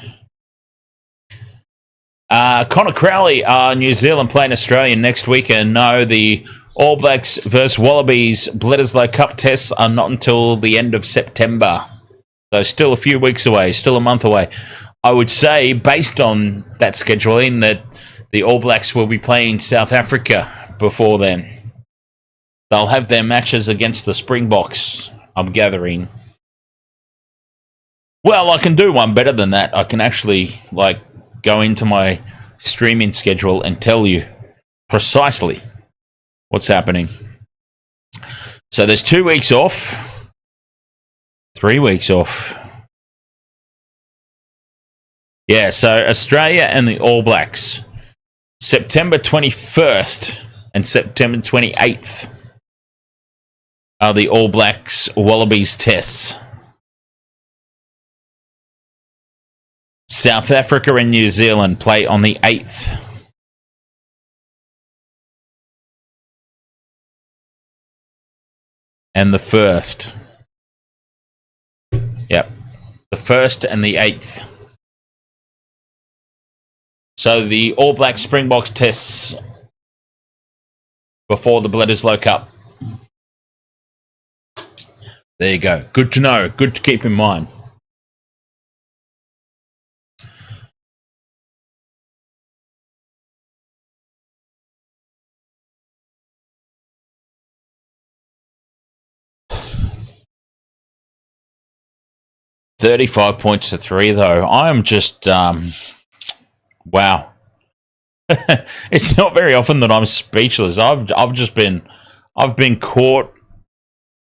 Connor Crowley, New Zealand playing Australia next weekend. No, the All Blacks versus Wallabies Bledisloe Cup tests are not until the end of September. So still a few weeks away, still a month away. I would say, based on that scheduling, that the All Blacks will be playing South Africa before then. They'll have their matches against the Springboks, I'm gathering. Well, I can do one better than that. I can actually, go into my streaming schedule and tell you precisely what's happening. So there's 2 weeks off. 3 weeks off. Yeah, so Australia and the All Blacks. September 21st and September 28th are the All Blacks Wallabies tests. South Africa and New Zealand play on the 8th. And the 1st. Yep. The 1st and the 8th. So the All Black Springboks tests before the Bledisloe Cup. There you go. Good to know. Good to keep in mind. $35 points to 3, though. I am just, wow. It's not very often that I'm speechless. I've been caught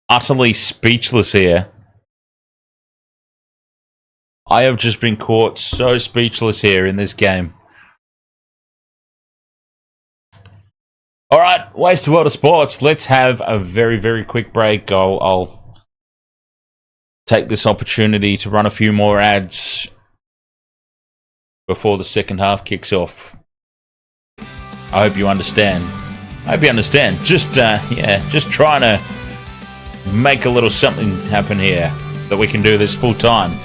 utterly speechless here. I have just been caught so speechless here in this game. All right, Waste World of Sports. Let's have a very, very quick break. I'll take this opportunity to run a few more ads before the second half kicks off. I hope you understand. Just trying to make a little something happen here that we can do this full time.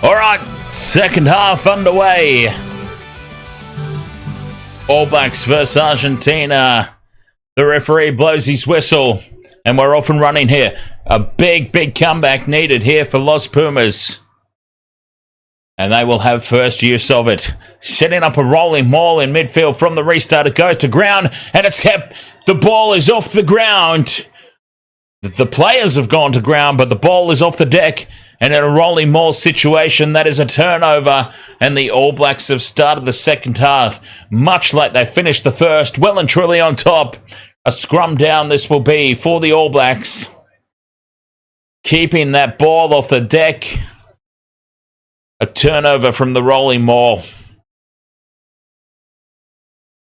All right, second half underway. All Blacks versus Argentina. The referee blows his whistle, and we're off and running here. A big, big comeback needed here for Los Pumas. And they will have first use of it. Setting up a rolling maul in midfield from the restart. It goes to ground, and it's kept. The ball is off the ground. The players have gone to ground, but the ball is off the deck. And in a rolling maul situation, that is a turnover. And the All Blacks have started the second half, much like they finished the first, well and truly on top. A scrum down this will be for the All Blacks. Keeping that ball off the deck. A turnover from the rolling maul.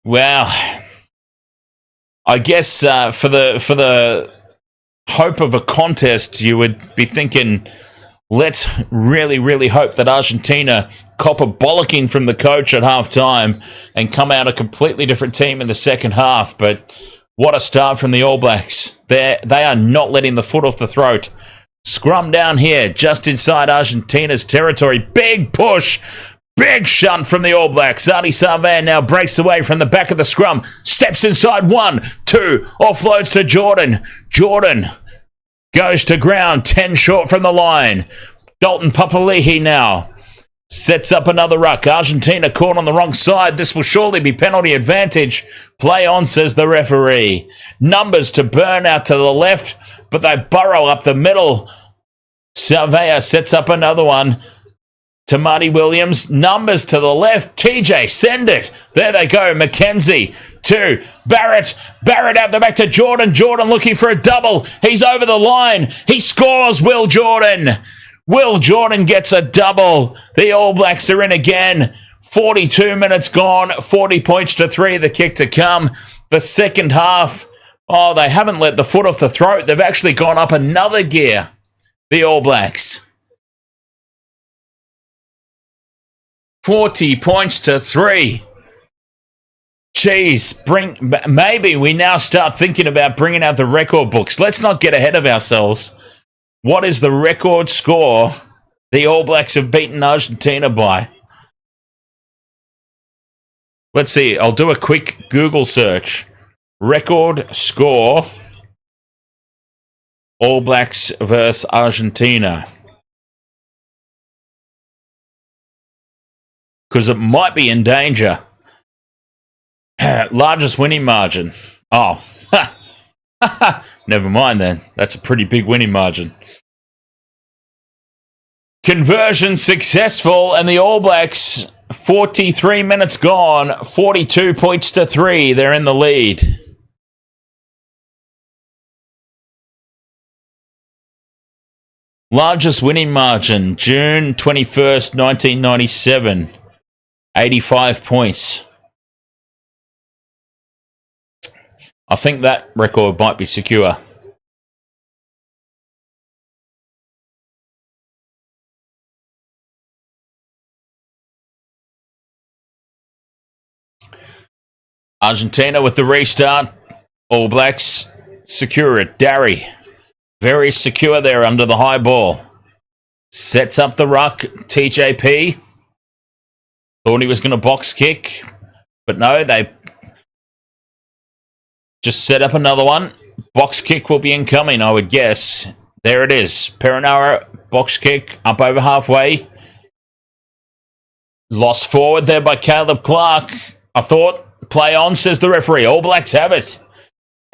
Well, I guess for the hope of a contest, you would be thinking, let's really, really hope that Argentina cop a bollocking from the coach at halftime and come out a completely different team in the second half. But what a start from the All Blacks. They are not letting the foot off the throat. Scrum down here, just inside Argentina's territory. Big push. Big shunt from the All Blacks. Savea now breaks away from the back of the scrum. Steps inside 1, 2. Offloads to Jordan. Jordan goes to ground, 10 short from the line. Dalton Papali'i now sets up another ruck. Argentina caught on the wrong side. This will surely be penalty advantage. Play on, says the referee. Numbers to burn out to the left, but they burrow up the middle. Savea sets up another one to Marty Williams. Numbers to the left. TJ, send it. There they go. McKenzie to Barrett. Barrett out the back to Jordan. Jordan looking for a double. He's over the line. He scores, Will Jordan. Will Jordan gets a double. The All Blacks are in again. 42 minutes gone. 40 points to 3. The kick to come. The second half. Oh, they haven't let the foot off the throat. They've actually gone up another gear. The All Blacks. 40 points to 3. Jeez, maybe we now start thinking about bringing out the record books. Let's not get ahead of ourselves. What is the record score the All Blacks have beaten Argentina by? Let's see. I'll do a quick Google search. Record score All Blacks versus Argentina. Because it might be in danger. Largest winning margin. Oh. Never mind then. That's a pretty big winning margin. Conversion successful, and the All Blacks, 43 minutes gone, 42 points to 3. They're in the lead. Largest winning margin, June 21st, 1997. 85 points. I think that record might be secure. Argentina with the restart. All Blacks secure it. Darry, very secure there under the high ball. Sets up the ruck. TJP. Thought he was going to box kick. But no, they just set up another one. Box kick will be incoming, I would guess. There it is. Perinara, box kick, up over halfway. Lost forward there by Caleb Clark. I thought, play on, says the referee. All Blacks have it.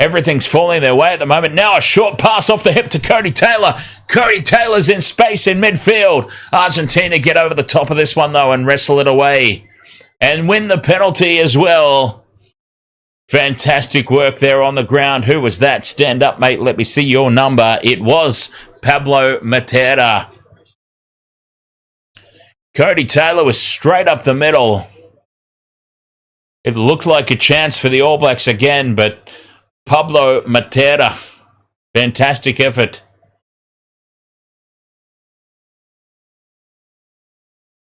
Everything's falling their way at the moment. Now a short pass off the hip to Cody Taylor. Cody Taylor's in space in midfield. Argentina get over the top of this one, though, and wrestle it away. And win the penalty as well. Fantastic work there on the ground. Who was that? Stand up, mate. Let me see your number. It was Pablo Matera. Cody Taylor was straight up the middle. It looked like a chance for the All Blacks again, but Pablo Matera, fantastic effort.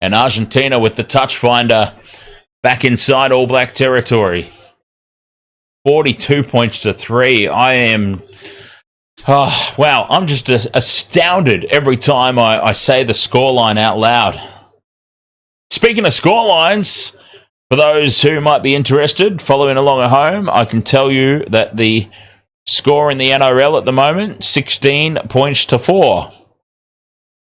And Argentina with the touch finder back inside All Black territory. 42 points to 3. I am... Oh, wow, I'm just astounded every time I say the scoreline out loud. Speaking of scorelines, for those who might be interested, following along at home, I can tell you that the score in the NRL at the moment, 16 points to 4.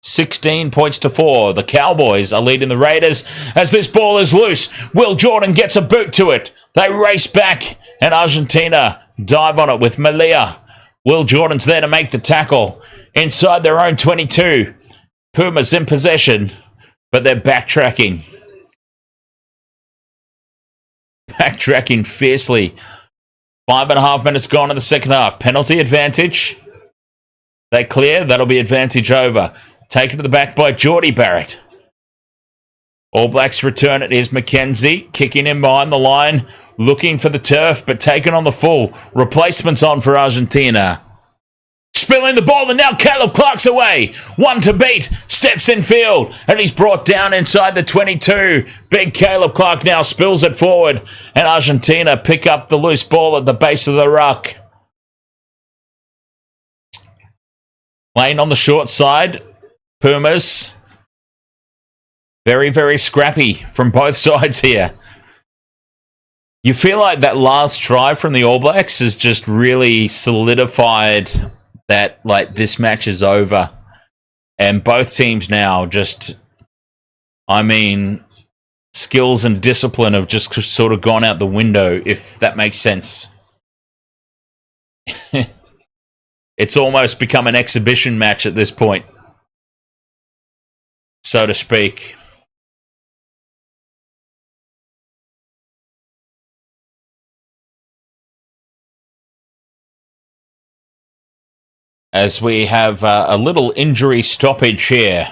16 points to 4. The Cowboys are leading the Raiders as this ball is loose. Will Jordan gets a boot to it. They race back, and Argentina dive on it with Malia. Will Jordan's there to make the tackle inside their own 22. Pumas in possession, but they're backtracking. Backtracking fiercely. 5.5 minutes gone in the second half. Penalty advantage. They clear. That'll be advantage over. Taken to the back by Beauden Barrett. All Blacks return it. Here's McKenzie kicking in behind the line. Looking for the turf, but taken on the full. Replacements on for Argentina. Spilling the ball, and now Caleb Clark's away. One to beat. Steps in field, and he's brought down inside the 22. Big Caleb Clark now spills it forward, and Argentina pick up the loose ball at the base of the ruck. Playing on the short side. Pumas. Very, very scrappy from both sides here. You feel like that last try from the All Blacks has just really solidified that, like, this match is over. And both teams now just, I mean, skills and discipline have just sort of gone out the window, if that makes sense. It's almost become an exhibition match at this point, so to speak. As we have a little injury stoppage here.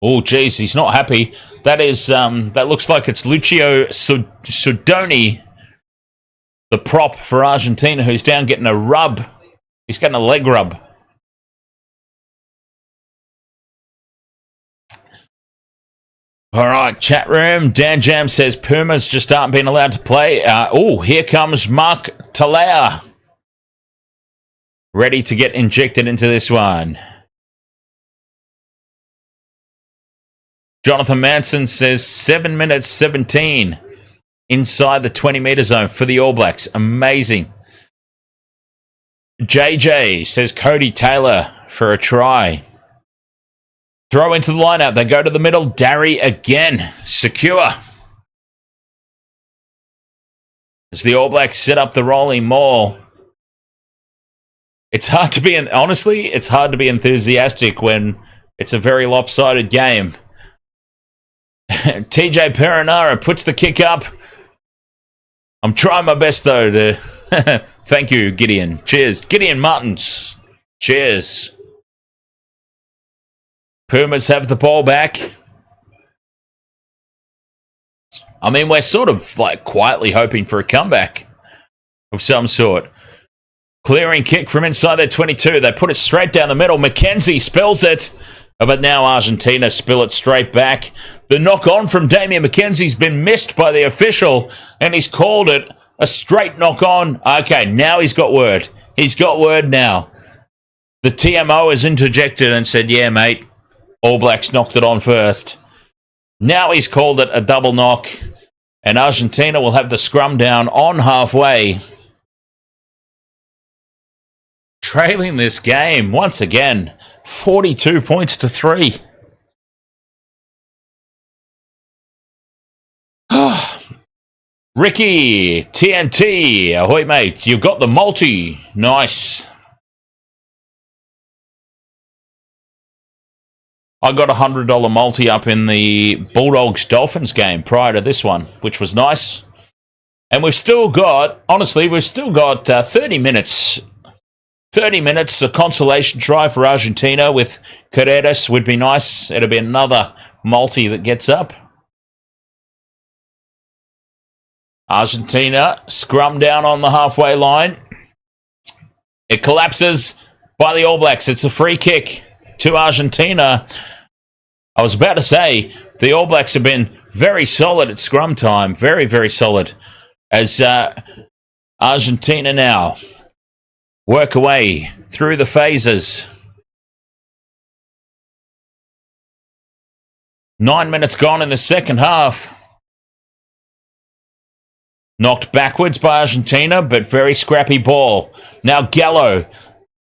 Oh, geez, he's not happy. That is, that looks like it's Lucio Sudoni, the prop for Argentina, who's down getting a rub. He's getting a leg rub. All right, chat room. Dan Jam says Pumas just aren't being allowed to play. Here comes Mark Talea. Ready to get injected into this one. Jonathan Manson says 7 minutes 17 inside the 20-meter zone for the All Blacks. Amazing. JJ says Cody Taylor for a try. Throw into the lineout. They go to the middle. Darry again. Secure. As the All Blacks set up the rolling maul. It's hard to be, honestly, it's hard to be enthusiastic when it's a very lopsided game. TJ Perinara puts the kick up. I'm trying my best, though, to... Thank you, Gideon. Cheers. Gideon Martins. Cheers. Pumas have the ball back. I mean, we're sort of like quietly hoping for a comeback of some sort. Clearing kick from inside their 22. They put it straight down the middle. McKenzie spills it. But now Argentina spill it straight back. The knock on from Damian McKenzie's been missed by the official, and he's called it a straight knock on. Okay, now he's got word. He's got word now. The TMO has interjected and said, yeah, mate, All Blacks knocked it on first. Now he's called it a double knock, and Argentina will have the scrum down on halfway. Trailing this game once again, 42 points to 3. Ricky, TNT, ahoy mate, you've got the multi. Nice. I got a $100 multi up in the Bulldogs-Dolphins game prior to this one, which was nice. And we've still got, honestly, 30 minutes. 30 minutes, a consolation try for Argentina with Carreras would be nice. It'll be another multi that gets up. Argentina scrum down on the halfway line. It collapses by the All Blacks. It's a free kick to Argentina. I was about to say, the All Blacks have been very solid at scrum time. Very, very solid. As Argentina now work away through the phases. 9 minutes gone in the second half. Knocked backwards by Argentina, but very scrappy ball. Now Gallo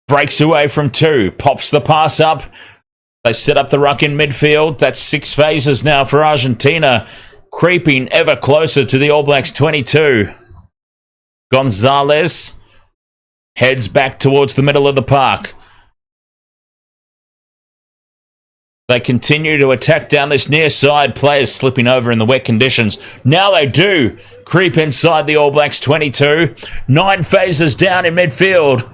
breaks away from 2, pops the pass up. They set up the ruck in midfield. That's 6 phases now for Argentina, creeping ever closer to the All Blacks 22. Gonzalez heads back towards the middle of the park. They continue to attack down this near side. Players slipping over in the wet conditions. Now they do creep inside the All Blacks 22. 9 phases down in midfield.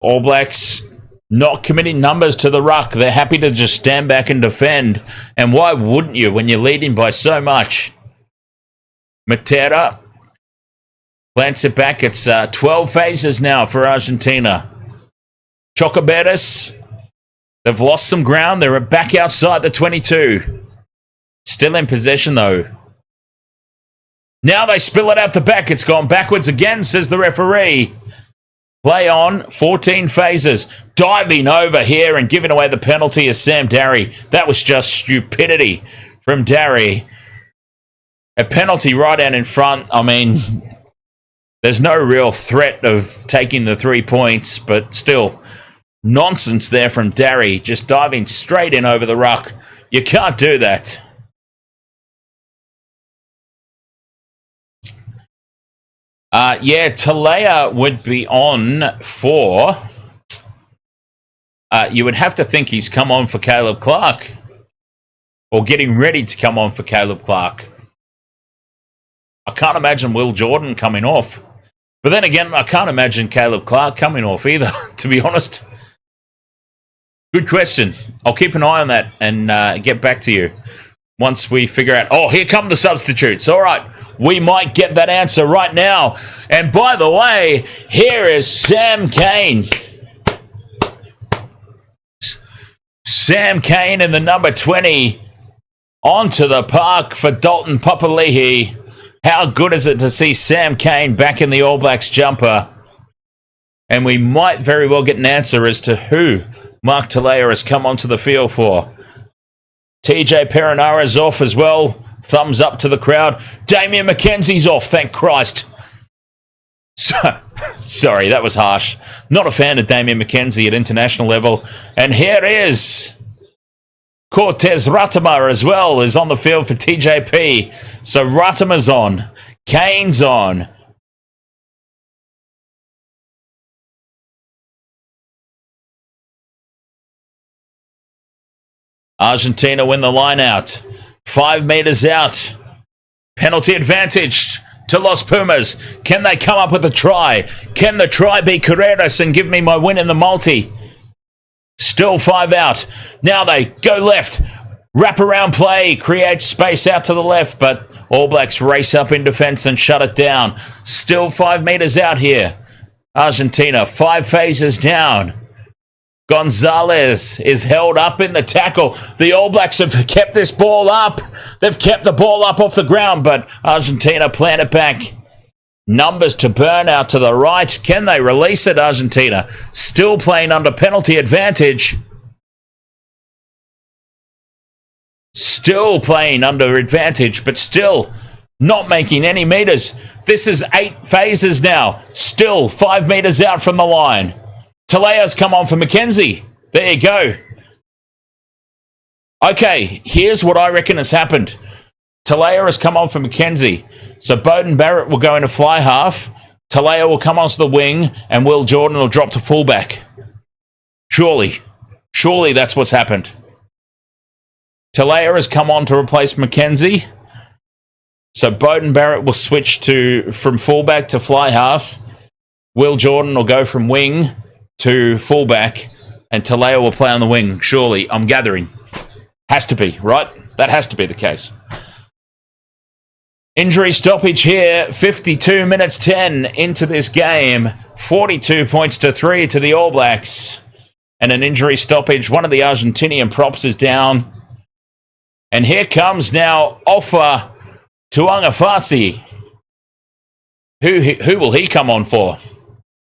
All Blacks not committing numbers to the ruck. They're happy to just stand back and defend. And why wouldn't you when you're leading by so much? Matera plants it back. It's 12 phases now for Argentina. Chocobetis, they've lost some ground. They're back outside the 22. Still in possession, though. Now they spill it out the back. It's gone backwards again, says the referee. Play on, 14 phases. Diving over here and giving away the penalty is Sam Darry. That was just stupidity from Darry. A penalty right out in front. I mean, there's no real threat of taking the 3 points, but still, nonsense there from Darry. Just diving straight in over the ruck. You can't do that. Talea would be on for... you would have to think he's come on for Caleb Clark. Or getting ready to come on for Caleb Clark. I can't imagine Will Jordan coming off. But then again, I can't imagine Caleb Clark coming off either, to be honest. Good question. I'll keep an eye on that and get back to you once we figure out... Oh, here come the substitutes. All right. We might get that answer right now. And by the way, here is Sam Cane. Sam Cane in the number 20 onto the park for Dalton Papali'i. How good is it to see Sam Cane back in the All Blacks jumper? And we might very well get an answer as to who Mark Talea has come onto the field for. TJ Perinara's off as well. Thumbs up to the crowd. Damien McKenzie's off, thank Christ. Sorry, that was harsh. Not a fan of Damien McKenzie at international level. And here is Cortez Ratama as well, is on the field for TJP. So Ratama's on. Kane's on. Argentina win the line out. 5 meters out. Penalty advantage to Los Pumas. Can they come up with a try? Can the try be Carreras and give me my win in the multi? Still 5 out. Now they go left. Wrap around play. Create space out to the left, but All Blacks race up in defense and shut it down. Still 5 meters out here. Argentina, 5 phases down. Gonzalez is held up in the tackle. The All Blacks have kept this ball up. They've kept the ball up off the ground, but Argentina plant it back. Numbers to burn out to the right. Can they release it, Argentina? Still playing under penalty advantage. Still playing under advantage, but still not making any meters. This is 8 phases now. Still 5 meters out from the line. Talea's come on for McKenzie. There you go. Okay, here's what I reckon has happened. Talea has come on for McKenzie. So Beauden Barrett will go into fly half. Talea will come onto the wing, and Will Jordan will drop to fullback. Surely that's what's happened. Talea has come on to replace McKenzie. So Beauden Barrett will switch from fullback to fly half. Will Jordan will go from wing to fullback, and Talea will play on the wing. Surely, I'm gathering. Has to be, right? That has to be the case. Injury stoppage here. 52 minutes 10 into this game. 42 points to 3 to the All Blacks. And an injury stoppage. One of the Argentinian props is down. And here comes now Ofa Tuangafasi. Who will he come on for?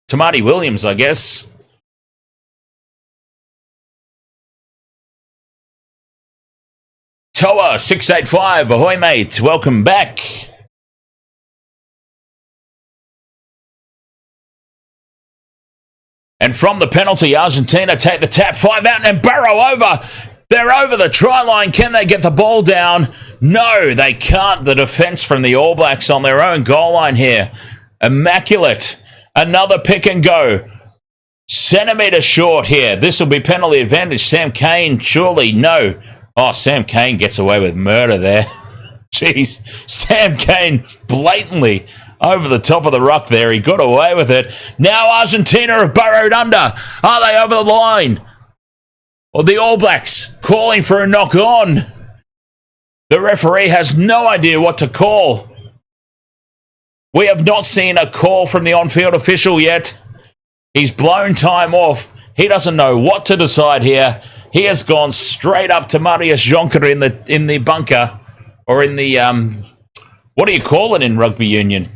Tamati Williams, I guess. Toa 685, ahoy mate, welcome back. And from the penalty, Argentina take the tap, 5 out and Barrow over. They're over the try line. Can they get the ball down? No, they can't. The defense from the All Blacks on their own goal line here. Immaculate. Another pick and go. Centimetre short here. This will be penalty advantage. Sam Cane, surely no. Oh, Sam Cane gets away with murder there. Jeez. Sam Cane blatantly over the top of the ruck there. He got away with it. Now Argentina have burrowed under. Are they over the line? Or the All Blacks calling for a knock on? The referee has no idea what to call. We have not seen a call from the on-field official yet. He's blown time off. He doesn't know what to decide here. He has gone straight up to Marius Jonker in the bunker, or in the what do you call it in rugby union?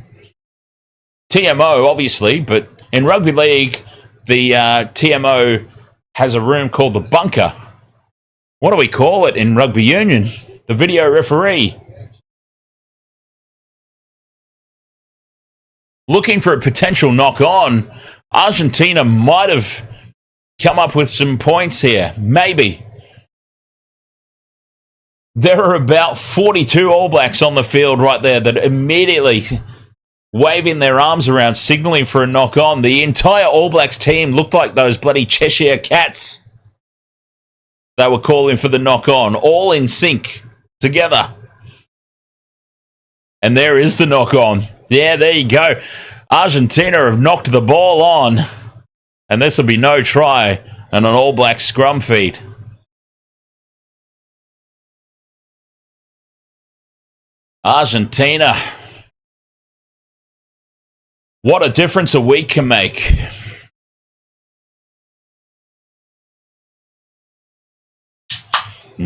TMO, obviously, but in rugby league, the TMO has a room called the bunker. What do we call it in rugby union? The video referee. Looking for a potential knock on. Argentina might have come up with some points here. Maybe. There are about 42 All Blacks on the field right there that immediately waving their arms around, signalling for a knock on. The entire All Blacks team looked like those bloody Cheshire cats. They were calling for the knock on, all in sync together. And there is the knock on. Yeah, there you go. Argentina have knocked the ball on. And this will be no try and an All Black scrum feed. Argentina. What a difference a week can make.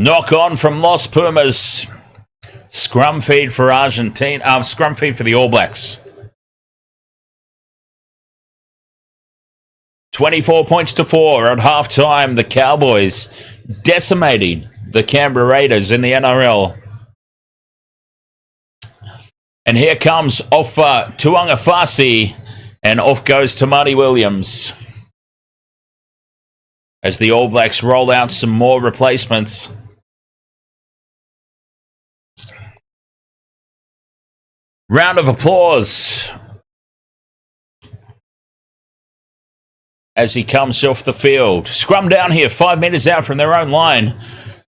Knock on from Los Pumas. Scrum feed for Argentina. Scrum feed for the All Blacks. 24 points to 4 at halftime. The Cowboys decimating the Canberra Raiders in the NRL. And here comes off Tuangafasi, and off goes Tamati Williams. As the All Blacks roll out some more replacements. Round of applause as he comes off the field. Scrum down here, 5 meters out from their own line.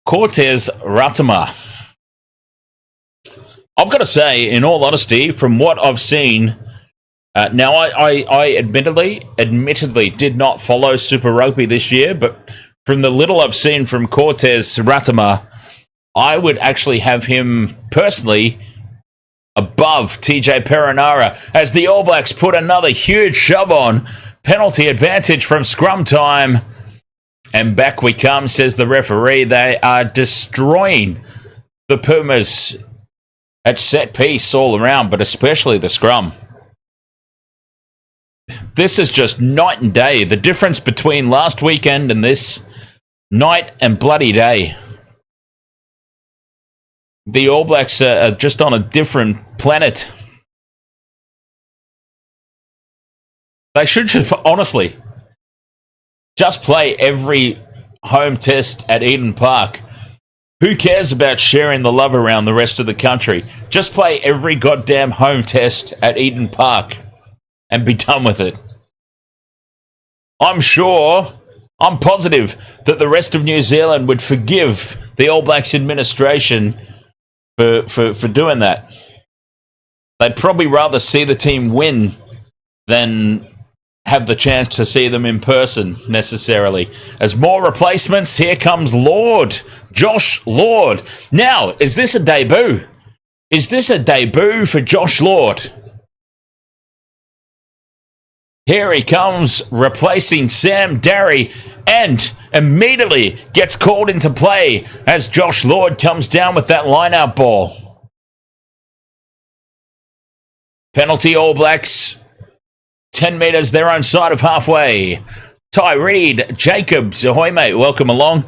Cortez Ratama. I've got to say, in all honesty, from what I've seen, now I admittedly did not follow Super Rugby this year, but from the little I've seen from Cortez Ratama, I would actually have him personally above TJ Perenara as the All Blacks put another huge shove on. Penalty advantage from scrum time. And back we come, says the referee. They are destroying the Pumas at set piece all around, but especially the scrum. This is just night and day. The difference between last weekend and this, night and bloody day. The All Blacks are just on a different planet. They should just, honestly, just play every home test at Eden Park. Who cares about sharing the love around the rest of the country? Just play every goddamn home test at Eden Park and be done with it. I'm positive that the rest of New Zealand would forgive the All Blacks administration for doing that. They'd probably rather see the team win than have the chance to see them in person, necessarily. As more replacements, here comes Lord. Josh Lord. Now, is this a debut? Is this a debut for Josh Lord? Here he comes, replacing Sam Darry, and immediately gets called into play as Josh Lord comes down with that line-out ball. Penalty All Blacks. 10 metres their own side of halfway. Ty Reid, Jacobs, Ahoy mate, welcome along.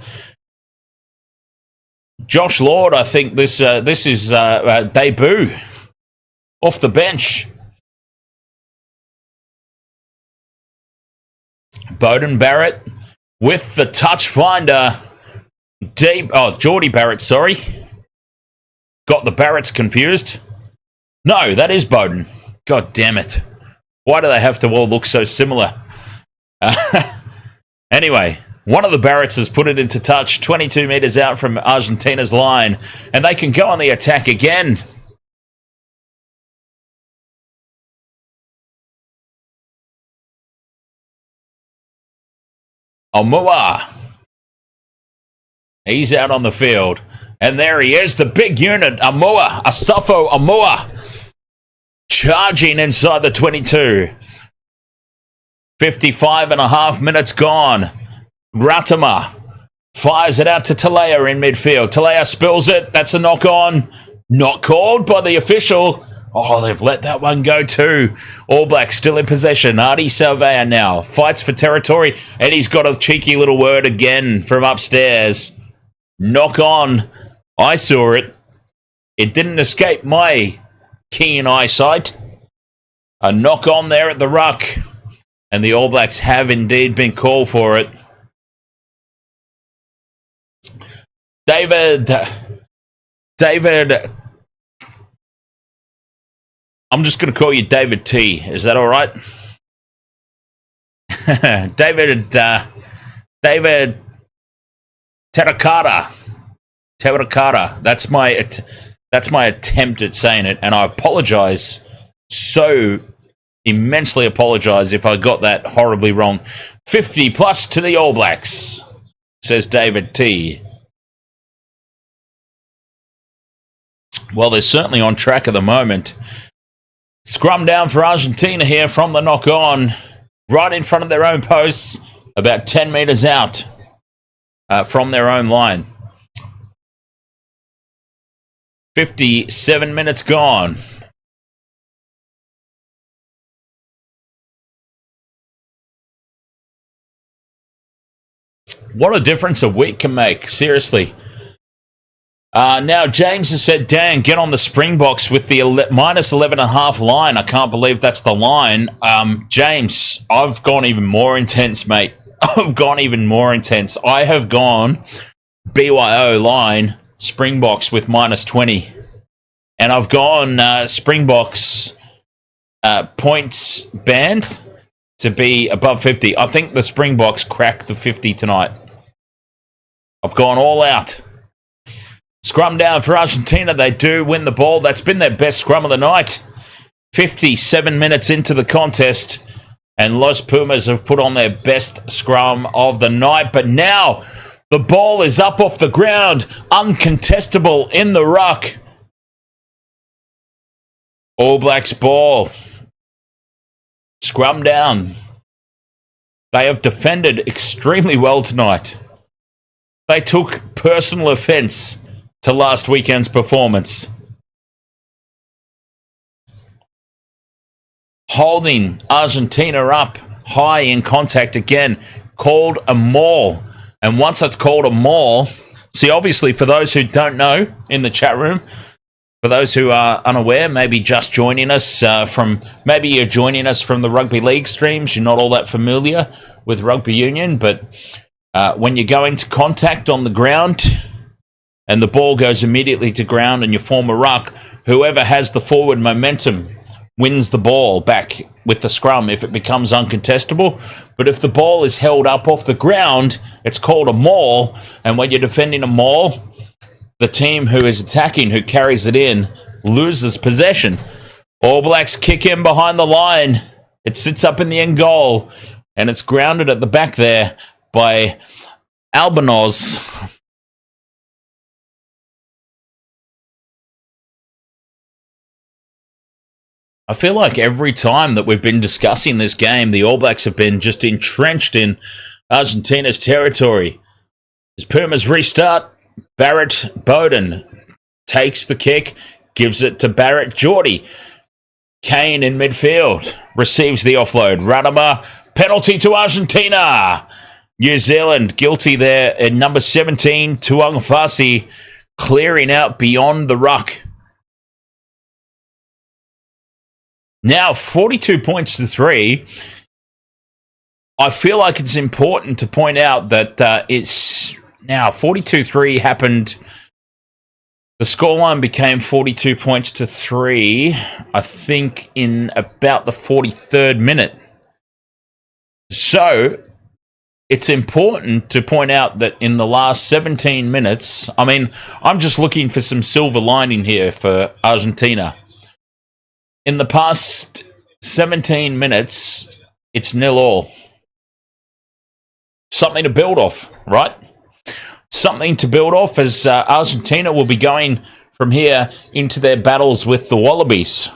Josh Lord, I think this is a debut off the bench. Beauden Barrett with the touch finder. Geordie Barrett, sorry. Got the Barretts confused. No, that is Beauden. God damn it. Why do they have to all look so similar? Anyway, one of the Barretts has put it into touch 22 metres out from Argentina's line, and they can go on the attack again. Amua. He's out on the field. And there he is, the big unit, Amua, Asafo Amua. Charging inside the 22. 55 and a half minutes gone. Ratama fires it out to Talea in midfield. Talea spills it. That's a knock on. Not called by the official. Oh, they've let that one go too. All Blacks still in possession. Artie Savea now fights for territory, and he's got a cheeky little word again from upstairs. Knock on. I saw it. It didn't escape my keen eyesight. A knock on there at the ruck, and the All Blacks have indeed been called for it. David, I'm just going to call you David T. Is that all right? David Terracotta. That's my attempt at saying it, and I apologize. So immensely apologize if I got that horribly wrong. 50 plus to the All Blacks, says David T. Well, they're certainly on track at the moment. Scrum down for Argentina here from the knock on, right in front of their own posts, about 10 metres out from their own line. 57 minutes gone. What a difference a week can make, seriously. Now, James has said, Dan, get on the Springboks with the minus 11.5 line. I can't believe that's the line. James, I've gone even more intense, mate. I've gone even more intense. I have gone BYO line, Springboks with minus 20. And I've gone Springboks points band to be above 50. I think the Springboks crack the 50 tonight. I've gone all out. Scrum down for Argentina. They do win the ball. That's been their best scrum of the night. 57 minutes into the contest, and Los Pumas have put on their best scrum of the night. But now the ball is up off the ground, uncontestable in the ruck. All Blacks ball. Scrum down. They have defended extremely well tonight. They took personal offence to last weekend's performance. Holding Argentina up high in contact again, called a maul. And once it's called a maul, see, obviously, for those who don't know in the chat room, for those who are unaware, maybe just joining us maybe you're joining us from the Rugby League streams, you're not all that familiar with Rugby Union, but when you go into contact on the ground and the ball goes immediately to ground and you form a ruck, whoever has the forward momentum wins the ball back with the scrum if it becomes uncontestable. But if the ball is held up off the ground, it's called a maul, and when you're defending a maul, the team who is attacking, who carries it in, loses possession. All Blacks kick in behind the line. It sits up in the end goal, and it's grounded at the back there by Albanos. I feel like every time that we've been discussing this game, the All Blacks have been just entrenched in Argentina's territory. As Pumas restart, Barrett Beauden takes the kick, gives it to Barrett Geordie. Kane in midfield receives the offload. Rudama, penalty to Argentina. New Zealand guilty there in number 17, Tuangafasi, clearing out beyond the ruck. Now 42 points to 3. I feel like it's important to point out that it's now 42-3 happened. The scoreline became 42 points to 3, I think, in about the 43rd minute. So it's important to point out that in the last 17 minutes, I mean, I'm just looking for some silver lining here for Argentina. In the past 17 minutes, it's 0-0. Something to build off, right? Something to build off as Argentina will be going from here into their battles with the Wallabies.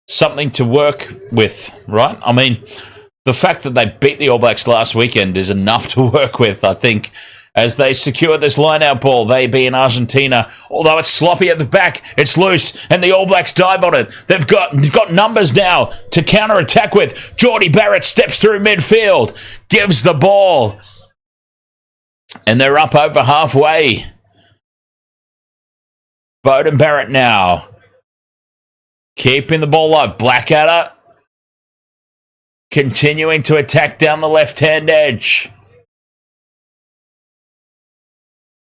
Something to work with, right? I mean, the fact that they beat the All Blacks last weekend is enough to work with, I think, as they secure this line-out ball, they being Argentina. Although it's sloppy at the back, it's loose, and the All Blacks dive on it. They've got numbers now to counter-attack with. Beauden Barrett steps through midfield, gives the ball, and they're up over halfway. Beauden Barrett now, keeping the ball alive. Blackadder continuing to attack down the left-hand edge.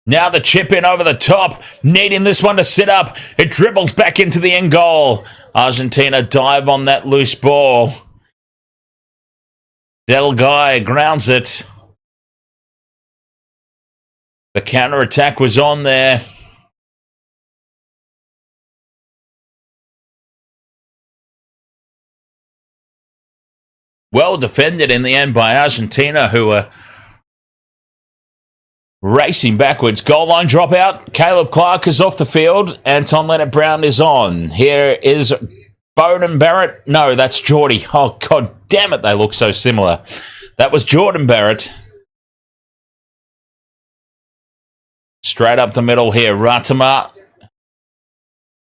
Now the chip in over the top, needing this one to sit up. It dribbles back into the end goal. Argentina dive on that loose ball. Del Guy grounds it. The counter-attack was on there. Well defended in the end by Argentina, who were racing backwards. Goal line dropout. Caleb Clark is off the field. Anton Leonard-Brown is on. Here is Beauden Barrett. No, that's Geordie. Oh, God damn it, they look so similar. That was Beauden Barrett. Straight up the middle here. Ratama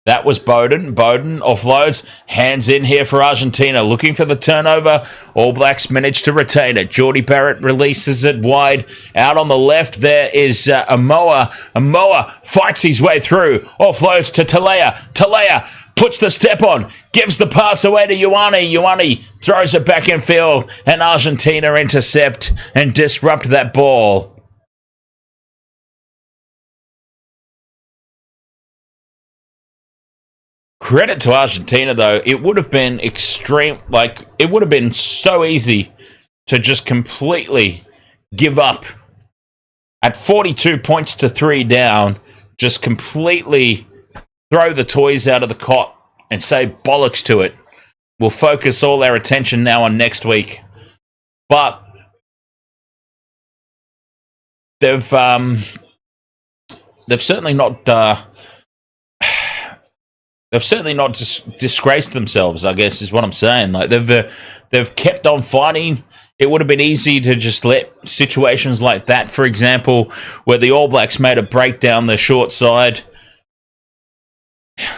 That was Beauden. Beauden offloads. Hands in here for Argentina. Looking for the turnover. All Blacks managed to retain it. Beauden Barrett releases it wide. Out on the left there is Amua. Amua fights his way through. Offloads to Talea. Talea puts the step on. Gives the pass away to Ioane. Ioane throws it back in field. And Argentina intercept and disrupt that ball. Credit to Argentina, though. It would have been it would have been so easy to just completely give up. At 42 points to 3 down, just completely throw the toys out of the cot and say bollocks to it. We'll focus all our attention now on next week. But they've certainly not... They've certainly not disgraced themselves, I guess, is what I'm saying. Like they've kept on fighting. It would have been easy to just let situations like that, for example, where the All Blacks made a break down the short side,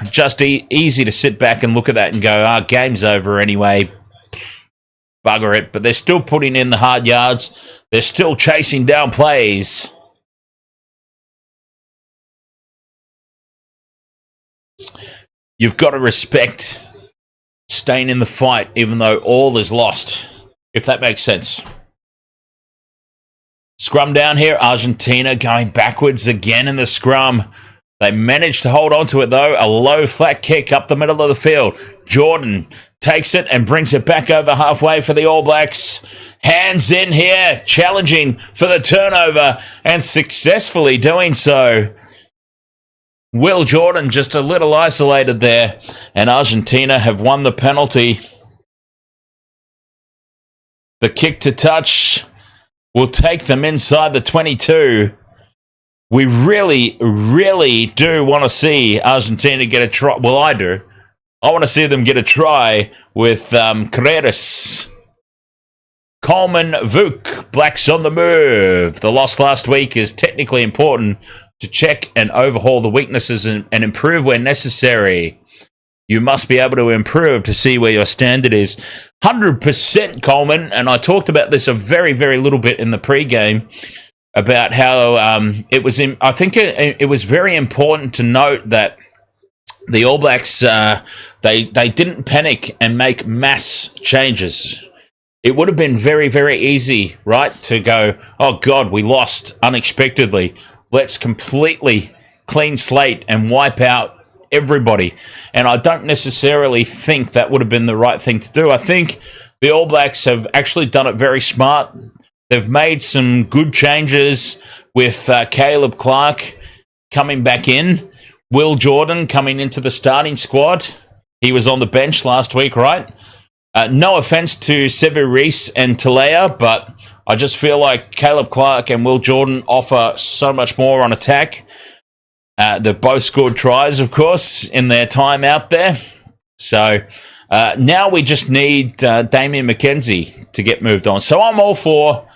just easy to sit back and look at that and go, game's over anyway. Bugger it. But they're still putting in the hard yards. They're still chasing down plays. You've got to respect staying in the fight, even though all is lost, if that makes sense. Scrum down here. Argentina going backwards again in the scrum. They managed to hold on to it, though. A low flat kick up the middle of the field. Jordan takes it and brings it back over halfway for the All Blacks. Hands in here, challenging for the turnover and successfully doing so. Will Jordan just a little isolated there, and Argentina have won the penalty. The kick to touch will take them inside the 22. We really, really do want to see Argentina get a try. Well, I do. I want to see them get a try with Carreras. Coleman, Vuk, Blacks on the move. The loss last week is technically important to check and overhaul the weaknesses and improve where necessary. You must be able to improve to see where your standard is. 100% Coleman, and I talked about this a very, very little bit in the pregame about how it was. I think it was very important to note that the All Blacks they didn't panic and make mass changes. It would have been very, very easy, right, to go, oh God, we lost unexpectedly. Let's completely clean slate and wipe out everybody. And I don't necessarily think that would have been the right thing to do. I think the All Blacks have actually done it very smart. They've made some good changes with Caleb Clark coming back in. Will Jordan coming into the starting squad. He was on the bench last week, right? No offense to Savea and Talea, but I just feel like Caleb Clark and Will Jordan offer so much more on attack. They've both scored tries, of course, in their time out there. So now we just need Damian McKenzie to get moved on. So I'm all for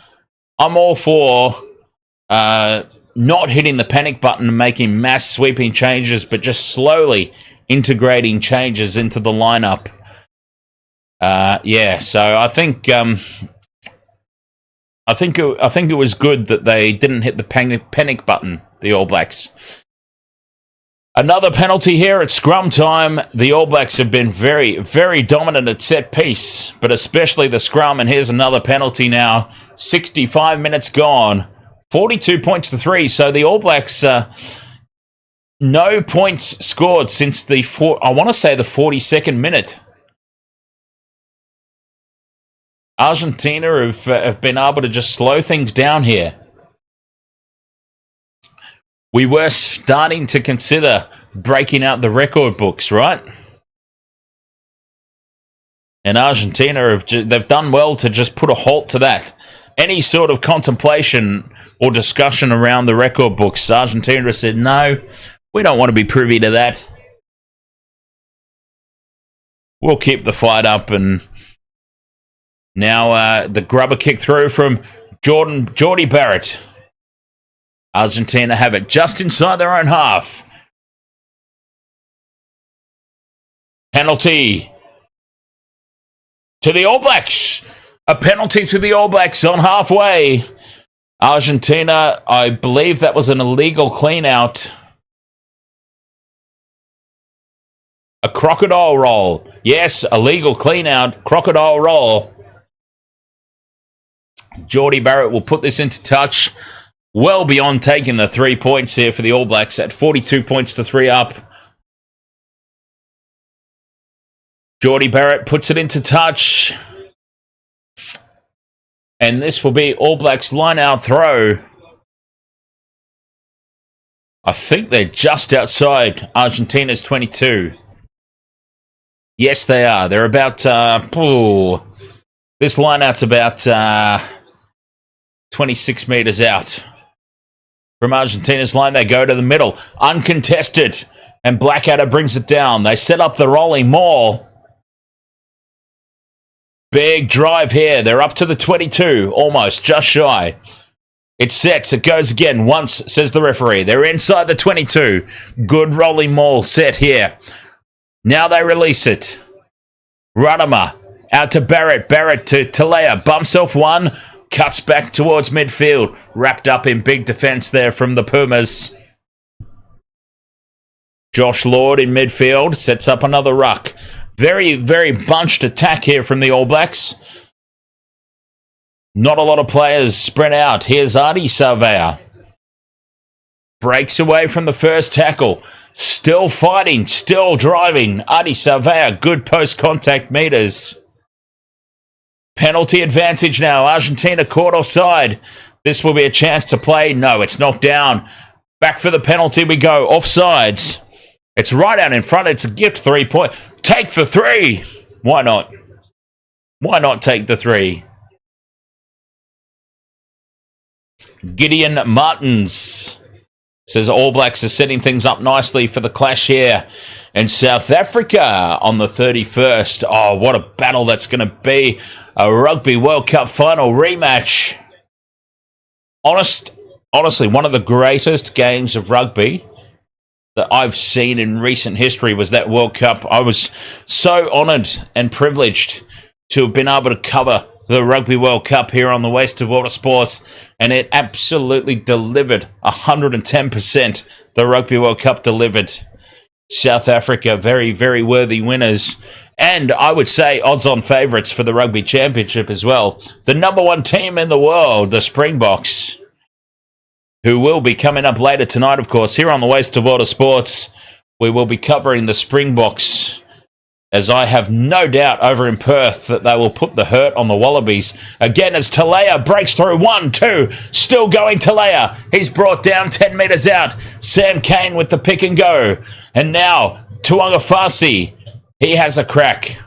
not hitting the panic button and making mass sweeping changes, but just slowly integrating changes into the lineup. So I think it was good that they didn't hit the panic button, the All Blacks. Another penalty here at scrum time. The All Blacks have been very, very dominant at set piece, but especially the scrum, and here's another penalty now. 65 minutes gone. 42 points to 3, so the All Blacks, no points scored since the 42nd minute. Argentina have been able to just slow things down here. We were starting to consider breaking out the record books, right? And Argentina, they've done well to just put a halt to that. Any sort of contemplation or discussion around the record books, Argentina said, no, we don't want to be privy to that. We'll keep the fight up. And now the grubber kick through from Beauden Barrett. Argentina have it just inside their own half. Penalty to the All Blacks. A penalty to the All Blacks on halfway. Argentina, I believe that was an illegal clean-out. A crocodile roll. Yes, illegal clean-out. Crocodile roll. Beauden Barrett will put this into touch. Well beyond taking the 3 points here for the All Blacks at 42 points to 3 up. Beauden Barrett puts it into touch. And this will be All Blacks line-out throw. I think they're just outside Argentina's 22. Yes, they are. They're about... this line-out's about 26 metres out. From Argentina's line, they go to the middle. Uncontested. And Blackadder brings it down. They set up the rolling maul. Big drive here. They're up to the 22. Almost. Just shy. It sets. It goes again. Once, says the referee. They're inside the 22. Good rolling maul set here. Now they release it. Ruddimer. Out to Barrett. Barrett to Talea. Bumps off one. Cuts back towards midfield. Wrapped up in big defence there from the Pumas. Josh Lord in midfield. Sets up another ruck. Very, very bunched attack here from the All Blacks. Not a lot of players spread out. Here's Adi Savea. Breaks away from the first tackle. Still fighting, still driving. Adi Savea, good post-contact meters. Penalty advantage now. Argentina caught offside. This will be a chance to play. No, it's knocked down. Back for the penalty we go. Offsides. It's right out in front. It's a gift 3 point. Take the 3. Why not? Why not take the 3? Gideon Martins says All Blacks are setting things up nicely for the clash here in South Africa on the 31st. Oh, what a battle that's going to be. A Rugby World Cup final rematch. Honestly, one of the greatest games of rugby that I've seen in recent history was that World Cup. I was so honoured and privileged to have been able to cover the Rugby World Cup here on the West of Water Sports, and it absolutely delivered 110%. The Rugby World Cup delivered. South Africa, very, very worthy winners. And I would say odds-on favourites for the Rugby Championship as well. The number 1 team in the world, the Springboks, who will be coming up later tonight, of course, here on the West of Water Sports. We will be covering the Springboks, as I have no doubt over in Perth that they will put the hurt on the Wallabies. Again, as Talea breaks through 1, 2, still going Talea. He's brought down 10 metres out. Sam Cane with the pick and go. And now, Tuangafasi, he has a crack.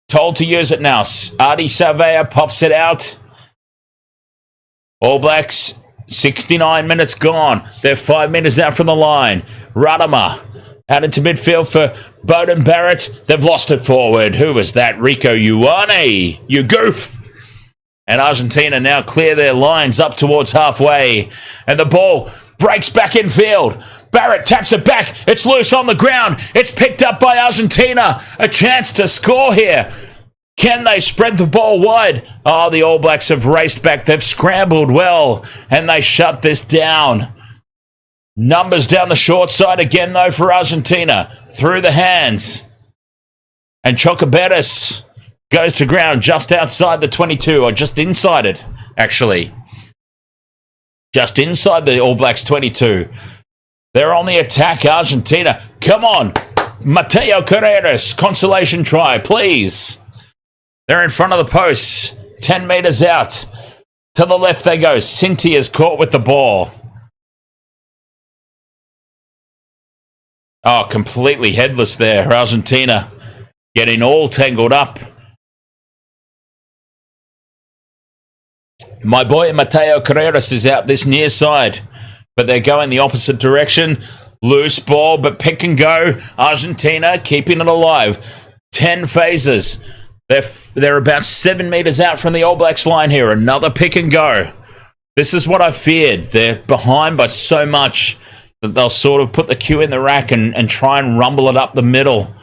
Told to use it now. Adi Savea pops it out. All Blacks, 69 minutes gone. They're 5 minutes out from the line. Ruddimer out into midfield for Beauden Barrett. They've lost it forward. Who was that? Rico Ioane. You goof. And Argentina now clear their lines up towards halfway. And the ball breaks back in field. Barrett taps it back. It's loose on the ground. It's picked up by Argentina. A chance to score here. Can they spread the ball wide? Oh, the All Blacks have raced back. They've scrambled well, and they shut this down. Numbers down the short side again, though, for Argentina. Through the hands. And Chocobetis goes to ground just outside the 22, or just inside it, actually. Just inside the All Blacks 22. They're on the attack, Argentina. Come on. Mateo Carreras, consolation try, please. They're in front of the posts. 10 metres out. To the left they go. Cynthia's caught with the ball. Oh, completely headless there. Argentina getting all tangled up. My boy Mateo Carreras is out this near side, but they're going the opposite direction. Loose ball, but pick and go. Argentina keeping it alive. 10 phases. They're about 7 metres out from the All Blacks line here. Another pick and go. This is what I feared. They're behind by so much. that they'll sort of put the cue in the rack and try and rumble it up the middle.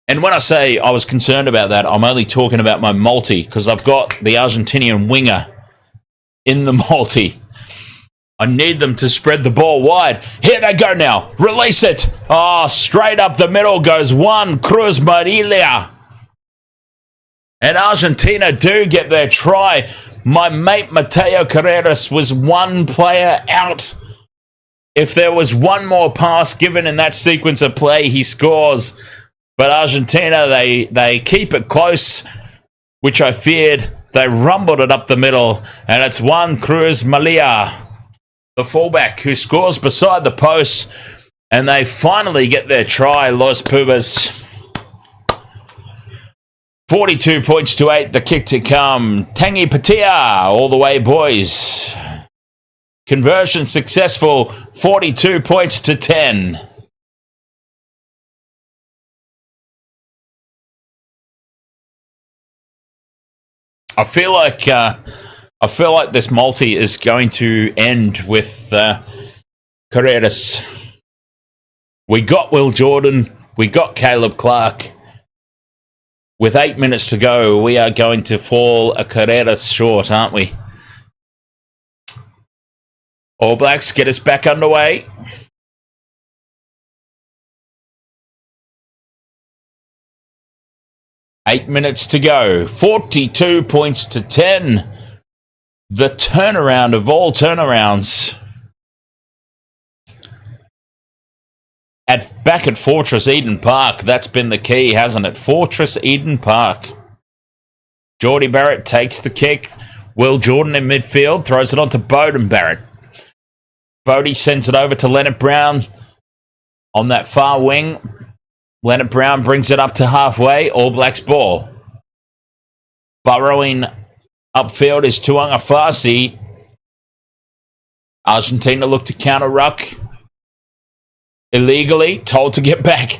And when I say I was concerned about that, I'm only talking about my multi, because I've got the Argentinian winger in the multi. I need them to spread the ball wide. Here they go now. Release it. Oh, straight up the middle goes one. Cruz Marilia. And Argentina do get their try. My mate Mateo Carreras was one player out. If there was one more pass given in that sequence of play, he scores. But Argentina, they keep it close, which I feared. They rumbled it up the middle, and it's Juan Cruz Malia, the fullback, who scores beside the post, and they finally get their try, Los Pumas. 42 points to 8, the kick to come. Tangi Patia, all the way, boys. Conversion successful, 42 points to 10. I feel like this multi is going to end with Carreras. We got Will Jordan. We got Caleb Clark. With 8 minutes to go, we are going to fall a Carreras short, aren't we? All Blacks, get us back underway. Eight minutes to go. 42 points to 10. The turnaround of all turnarounds. Back at Fortress Eden Park. That's been the key, hasn't it? Fortress Eden Park. Beauden Barrett takes the kick. Will Jordan in midfield. Throws it on to Beauden Barrett. Bodie sends it over to Leonard Brown on that far wing. Leonard Brown brings it up to halfway. All Blacks ball. Burrowing upfield is Tuanga Farsi. Argentina look to counter ruck. Illegally told to get back.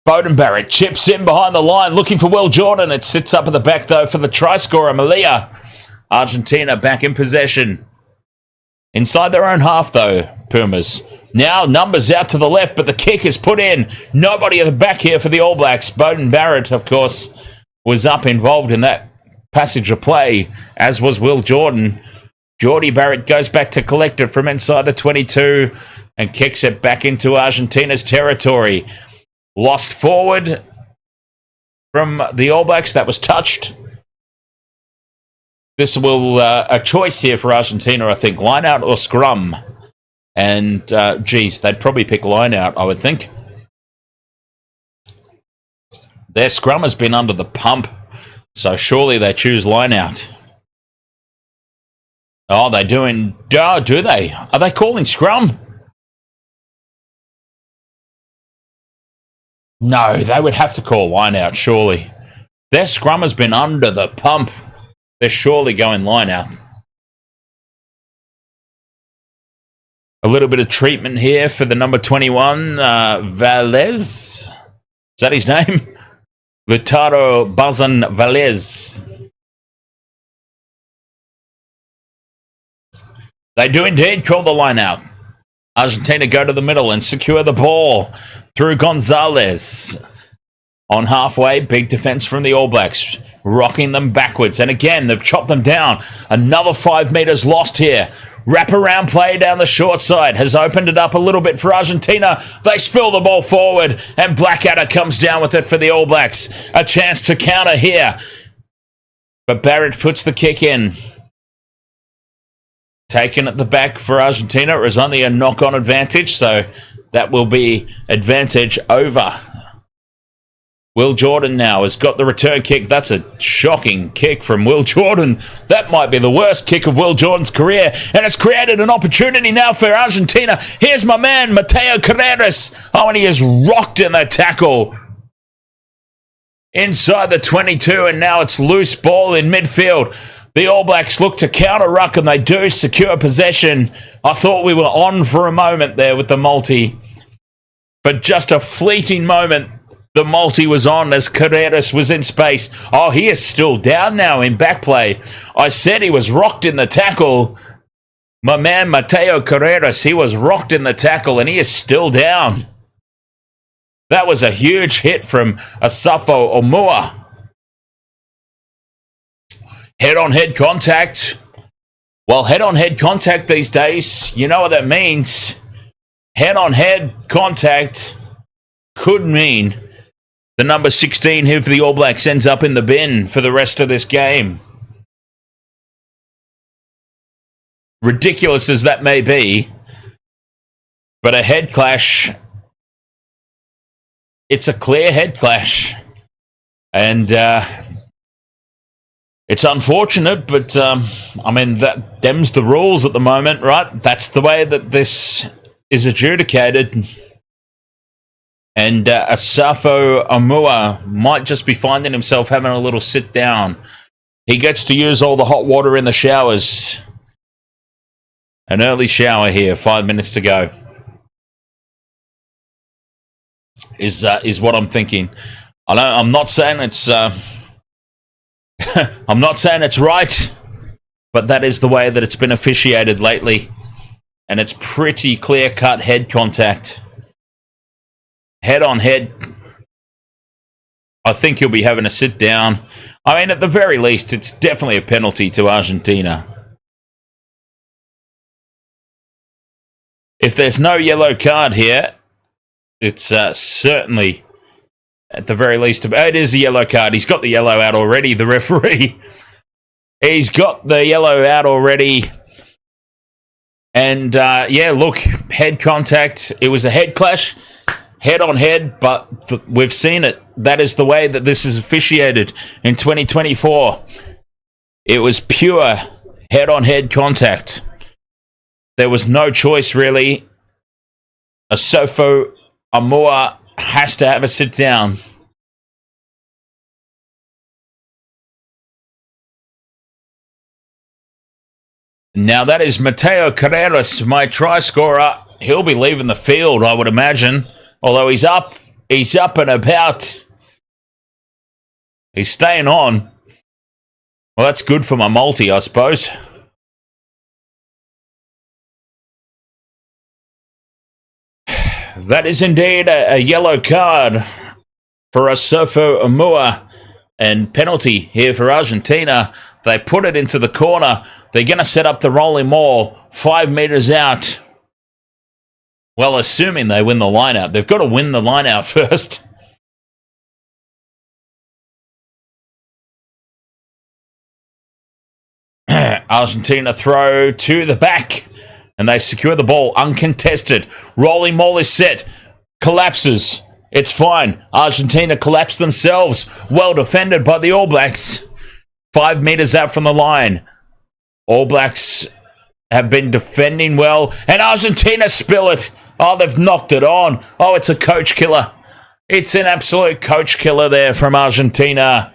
Beauden Barrett chips in behind the line looking for Will Jordan. It sits up at the back though for the try scorer, Malia. Argentina back in possession. Inside their own half though, Pumas. Now numbers out to the left, but the kick is put in. Nobody at the back here for the All Blacks. Beauden Barrett, of course, was up involved in that passage of play, as was Will Jordan. Geordie Barrett goes back to collect it from inside the 22 and kicks it back into Argentina's territory. Lost forward from the All Blacks. That was touched. This will a choice here for Argentina, I think. Line out or scrum. And, geez, they'd probably pick line out, I would think. Their scrum has been under the pump, so surely they choose line out. Oh, they're doing... Oh, do they? Are they calling scrum? No, they would have to call line out, surely. Their scrum has been under the pump. They're surely going line out. A little bit of treatment here for the number 21, Valez. Is that his name? Lutaro Bazan Valez. They do indeed call the line out. Argentina go to the middle and secure the ball through Gonzalez. On halfway, big defense from the All Blacks, rocking them backwards. And again, they've chopped them down. Another 5 meters lost here. Wraparound play down the short side has opened it up a little bit for Argentina. They spill the ball forward, and Blackadder comes down with it for the All Blacks. A chance to counter here. But Barrett puts the kick in. Taken at the back for Argentina. It was only a knock-on advantage, so that will be advantage over. Will Jordan now has got the return kick. That's a shocking kick from Will Jordan. That might be the worst kick of Will Jordan's career, and it's created an opportunity now for Argentina. Here's my man, Mateo Carreras. Oh, and he is rocked in the tackle. Inside the 22, and now it's loose ball in midfield. The All Blacks look to counter ruck, and they do secure possession. I thought we were on for a moment there with the multi. But just a fleeting moment, the multi was on as Carreras was in space. Oh, he is still down now in back play. I said he was rocked in the tackle. My man, Mateo Carreras, he was rocked in the tackle, and he is still down. That was a huge hit from Asafo Amua. Head-on-head contact. Well, head-on-head contact these days, you know what that means. Head-on-head contact could mean the number 16 here for the All Blacks ends up in the bin for the rest of this game. Ridiculous as that may be, but a head clash, it's a clear head clash. And it's unfortunate, but I mean, them's the rules at the moment, right? That's the way that this is adjudicated. And Asafo Amua might just be finding himself having a little sit down. He gets to use all the hot water in the showers. An early shower here, 5 minutes to go. Is what I'm thinking. I'm not saying it's I'm not saying it's right, but that is the way that it's been officiated lately, and it's pretty clear-cut head contact. Head on head. I think he'll be having a sit down. I mean, at the very least, it's definitely a penalty to Argentina. If there's no yellow card here, it's certainly, at the very least, it is a yellow card. He's got the yellow out already, the referee. He's got the yellow out already. And, yeah, look, head contact. It was a head clash, head on head, but we've seen it. That is the way that this is officiated in 2024. It was pure head-on-head contact. There was no choice, really. Asafo Amua has to have a sit down. Now that is Mateo Carreras, my try scorer. He'll be leaving the field, I would imagine. Although he's up and about. He's staying on. Well, that's good for my multi, I suppose. That is indeed a yellow card for Asafo Amua, and penalty here for Argentina. They put it into the corner. They're going to set up the rolling maul 5 meters out. Well, assuming they win the line out. They've got to win the line out first. Argentina throw to the back. And they secure the ball uncontested. Rolling maul is set. Collapses. It's fine. Argentina collapse themselves. Well defended by the All Blacks. 5 meters out from the line. All Blacks have been defending well. And Argentina spill it. Oh, they've knocked it on. Oh, it's a coach killer. It's an absolute coach killer there from Argentina.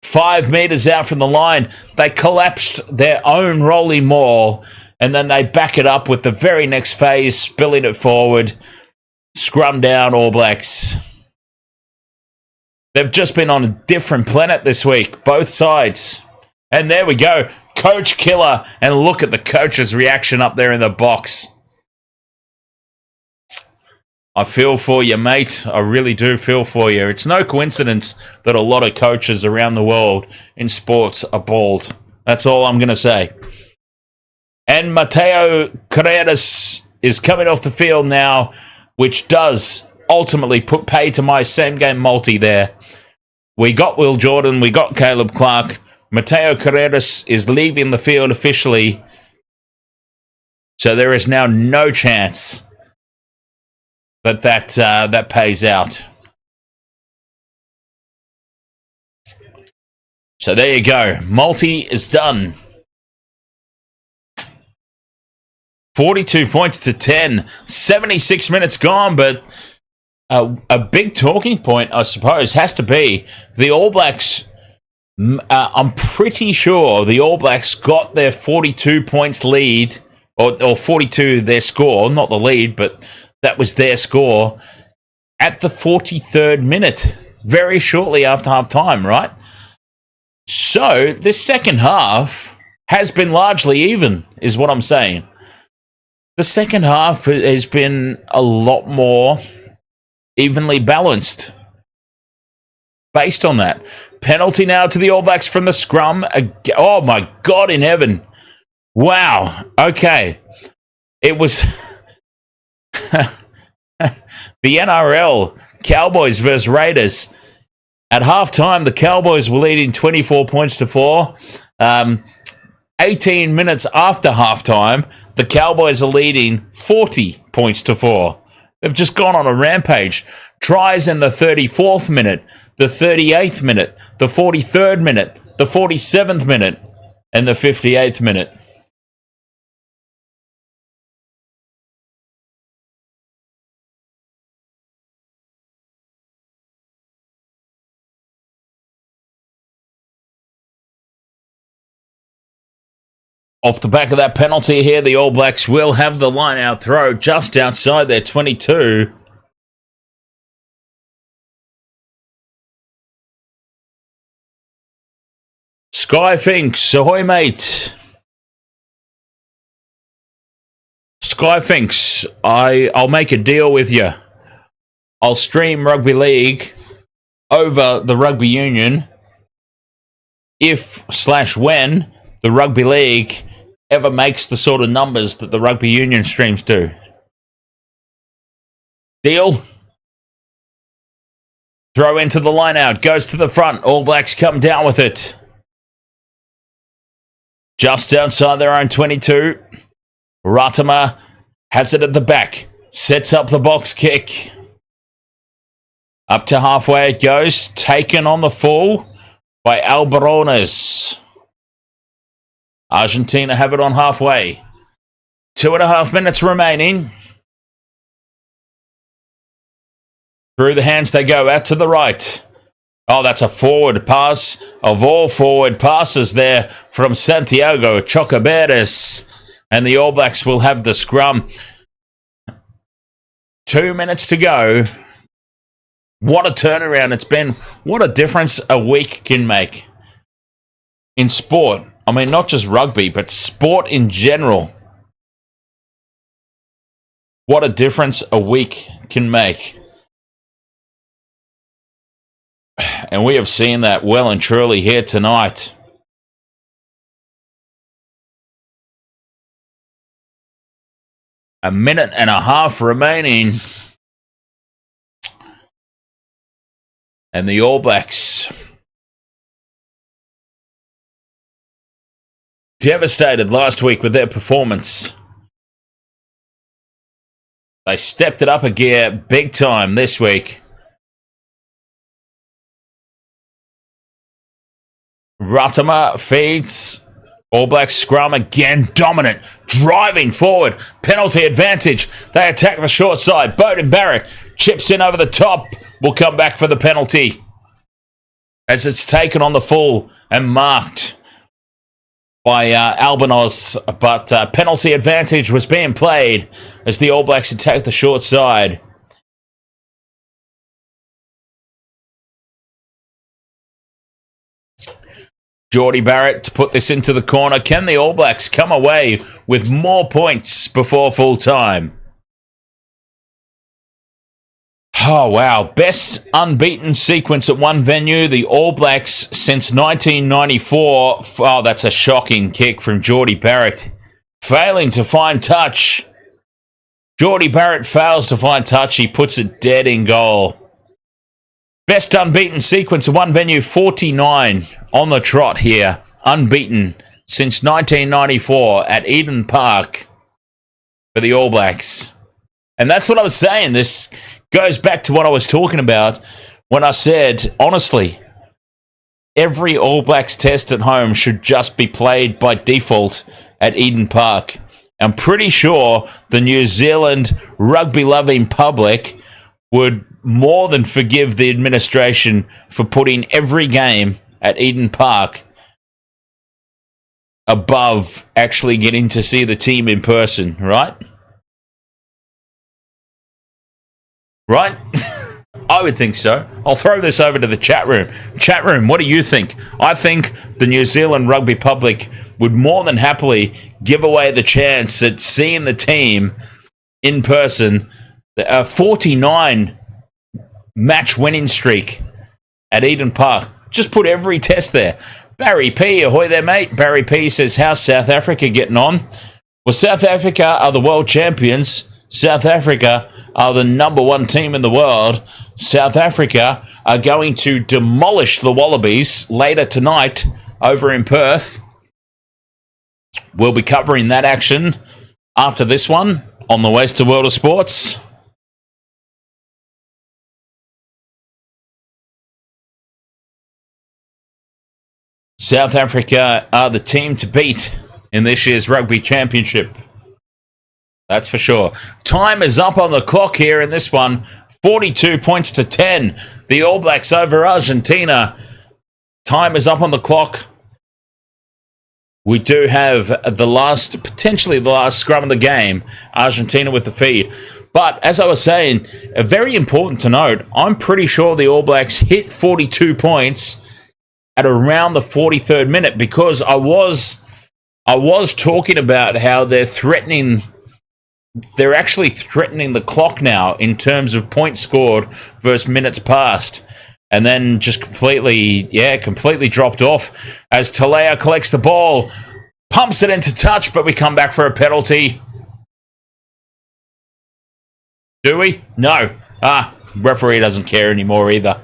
5 meters out from the line. They collapsed their own rolling maul. And then they back it up with the very next phase, spilling it forward. Scrum down, All Blacks. They've just been on a different planet this week, both sides. And there we go, coach killer. And look at the coach's reaction up there in the box. I feel for you, mate. I really do feel for you. It's no coincidence that a lot of coaches around the world in sports are bald. That's all I'm going to say. And Mateo Carreras is coming off the field now, which does ultimately put pay to my same-game multi there. We got Will Jordan, we got Caleb Clark. Mateo Carreras is leaving the field officially. So there is now no chance that pays out. So there you go. Multi is done. 42 points to 10. 76 minutes gone, but a big talking point, I suppose, has to be the All Blacks. I'm pretty sure the All Blacks got their 42 points lead, or 42 their score, not the lead, but that was their score, at the 43rd minute, very shortly after half time, right? So, this second half, has been largely even, is what I'm saying. The second half has been a lot more evenly balanced based on that. Penalty now to the All Blacks from the scrum. Oh, my God in heaven. Wow. Okay. It was the NRL, Cowboys versus Raiders. At halftime, the Cowboys were leading 24 points to 4. 18 minutes after halftime, the Cowboys are leading 40 points to 4. They've just gone on a rampage. Tries in the 34th minute, the 38th minute, the 43rd minute, the 47th minute, and the 58th minute. Off the back of that penalty here, the All Blacks will have the line-out throw just outside their 22. Sky Finks, ahoy mate. Sky Finks, I'll make a deal with you. I'll stream Rugby League over the Rugby Union if/when the Rugby League ever makes the sort of numbers that the Rugby Union streams do. Deal? Throw into the line out, goes to the front. All Blacks come down with it. Just outside their own 22. Ratama has it at the back. Sets up the box kick. Up to halfway it goes. Taken on the full by Albarones. Argentina have it on halfway. 2.5 minutes remaining. Through the hands they go, out to the right. Oh, that's a forward pass of all forward passes there from Santiago Chocoberes. And the All Blacks will have the scrum. 2 minutes to go. What a turnaround it's been. What a difference a week can make in sport. I mean, not just rugby, but sport in general. What a difference a week can make. And we have seen that well and truly here tonight. A minute and a half remaining. And the All Blacks devastated last week with their performance. They stepped it up a gear big time this week. Ratama feeds. All Blacks scrum again, dominant, driving forward, penalty advantage. They attack the short side. Beauden Barrett chips in over the top. Will come back for the penalty as it's taken on the full and marked by Albanos. But penalty advantage was being played as the All Blacks attack the short side. Beauden Barrett to put this into the corner. Can the All Blacks come away with more points before full time? Oh, wow. Best unbeaten sequence at one venue. The All Blacks since 1994. Oh, that's a shocking kick from Beauden Barrett. Failing to find touch. Beauden Barrett fails to find touch. He puts it dead in goal. Best unbeaten sequence at one venue, 49 on the trot here. Unbeaten since 1994 at Eden Park for the All Blacks. And that's what I was saying. This goes back to what I was talking about when I said, honestly, every All Blacks test at home should just be played by default at Eden Park. I'm pretty sure the New Zealand rugby-loving public would more than forgive the administration for putting every game at Eden Park above actually getting to see the team in person, right? Right? I would think so. I'll throw this over to the chat room. Chat room, what do you think? I think the New Zealand rugby public would more than happily give away the chance at seeing the team in person. A 49 match winning streak at Eden Park. Just put every test there. Barry P, ahoy there, mate. Barry P says, how's South Africa getting on? Well, South Africa are the world champions. South Africa are the #1 team in the world. South Africa are going to demolish the Wallabies later tonight over in Perth. We'll be covering that action after this one on the Western World of Sports. South Africa are the team to beat in this year's Rugby Championship. That's for sure. Time is up on the clock here in this one. 42 points to 10. The All Blacks over Argentina. Time is up on the clock. We do have potentially the last scrum of the game. Argentina with the feed. But as I was saying, very important to note, I'm pretty sure the All Blacks hit 42 points at around the 43rd minute, because I was talking about how they're actually threatening the clock now in terms of points scored versus minutes passed. And then just completely dropped off as Talea collects the ball, pumps it into touch, but we come back for a penalty. Do we? No. Referee doesn't care anymore either.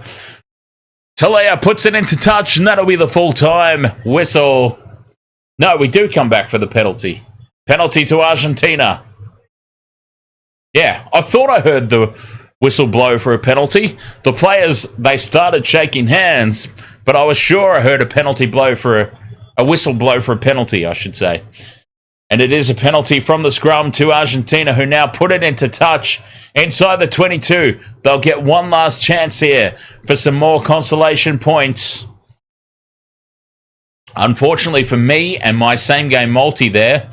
Talea puts it into touch, and that'll be the full-time whistle. No, we do come back for the penalty. Penalty to Argentina. Yeah, I thought I heard the whistle blow for a penalty. The players, they started shaking hands, but I was sure I heard a whistle blow for a penalty, I should say. And it is a penalty from the scrum to Argentina, who now put it into touch inside the 22. They'll get one last chance here for some more consolation points. Unfortunately for me and my same game multi there,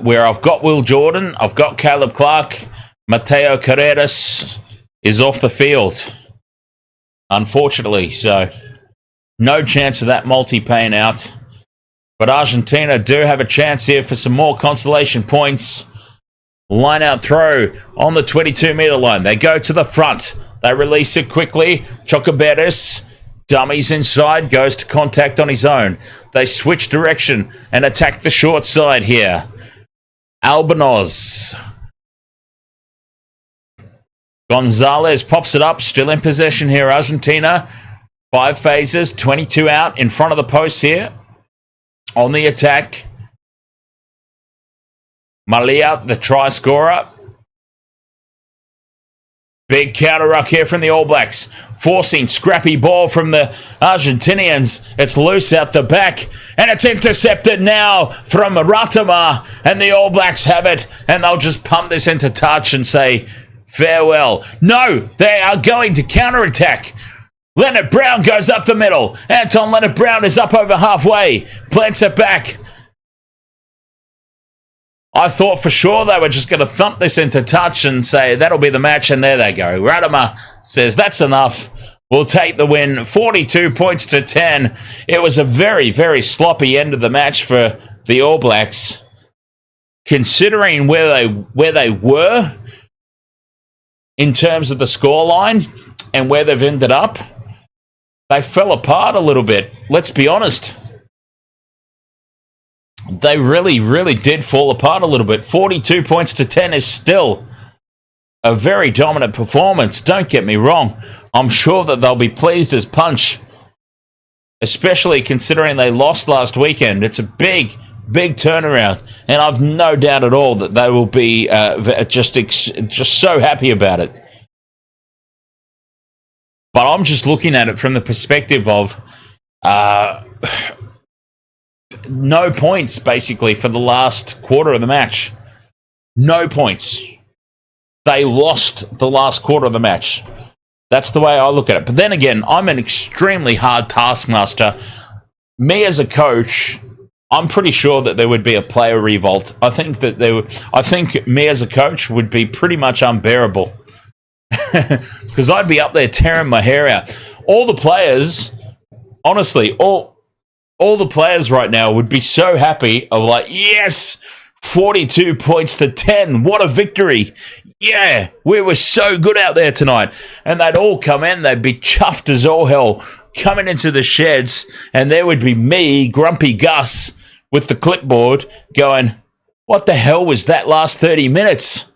where I've got Will Jordan, I've got Caleb Clark, Mateo Carreras is off the field. Unfortunately, so no chance of that multi paying out. But Argentina do have a chance here for some more consolation points. Line out throw on the 22-meter line. They go to the front. They release it quickly. Chocoberes dummies inside, goes to contact on his own. They switch direction and attack the short side here. Albanos. Gonzalez pops it up, still in possession here, Argentina. 5 phases, 22 out in front of the post here. On the attack. Malia, the try scorer. Big counter ruck here from the All Blacks. Forcing scrappy ball from the Argentinians. It's loose out the back. And it's intercepted now from Ratama. And the All Blacks have it. And they'll just pump this into touch and say farewell. No, they are going to counterattack. Leonard Brown goes up the middle. Anton Leonard Brown is up over halfway. Plants it back. I thought for sure they were just going to thump this into touch and say that'll be the match, and there they go. Radama says that's enough. We'll take the win. 42 points to 10. It was a very, very sloppy end of the match for the All Blacks. Considering where they were in terms of the scoreline and where they've ended up, they fell apart a little bit. Let's be honest. They really, really did fall apart a little bit. 42 points to 10 is still a very dominant performance. Don't get me wrong. I'm sure that they'll be pleased as punch, especially considering they lost last weekend. It's a big, big turnaround, and I've no doubt at all that they will be just so happy about it. But I'm just looking at it from the perspective of no points, basically, for the last quarter of the match. No points. They lost the last quarter of the match. That's the way I look at it. But then again, I'm an extremely hard taskmaster. Me as a coach, I'm pretty sure that there would be a player revolt. I think me as a coach would be pretty much unbearable. because I'd be up there tearing my hair out. All the players, honestly, all the players right now would be so happy of like, yes, 42 points to 10. What a victory. Yeah, we were so good out there tonight. And they'd all come in. They'd be chuffed as all hell coming into the sheds. And there would be me, Grumpy Gus, with the clipboard going, what the hell was that last 30 minutes?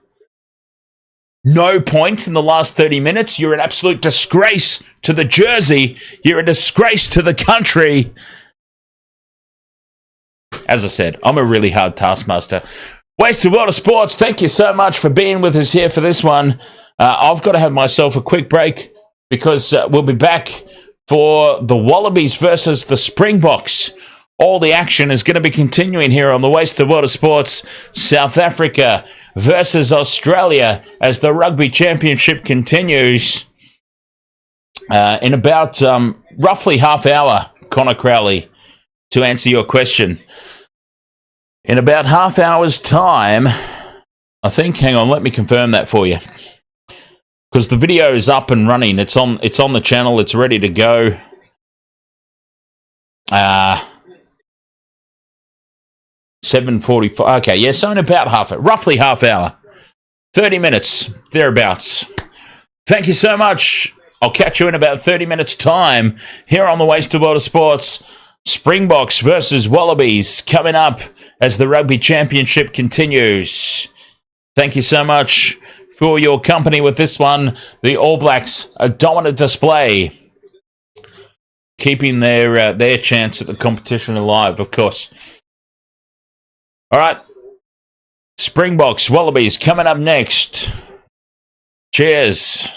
No points in the last 30 minutes. You're an absolute disgrace to the jersey. You're a disgrace to the country. As I said, I'm a really hard taskmaster. Wasted World of Sports, thank you so much for being with us here for this one. I've got to have myself a quick break because we'll be back for the Wallabies versus the Springboks. All the action is going to be continuing here on the Wasted World of Sports. South Africa versus Australia as the Rugby Championship continues. In about roughly half hour, Connor Crowley, to answer your question. In about half hour's time, I think, hang on, let me confirm that for you. Because the video is up and running. It's on the channel. It's ready to go. 7:45. Okay, yeah, so in about roughly half hour. 30 minutes, thereabouts. Thank you so much. I'll catch you in about 30 minutes' time here on the Wasted World of Sports. Springboks versus Wallabies coming up as the Rugby Championship continues. Thank you so much for your company with this one. The All Blacks, a dominant display, keeping their chance at the competition alive, of course. All right, Springboks, Wallabies coming up next. Cheers.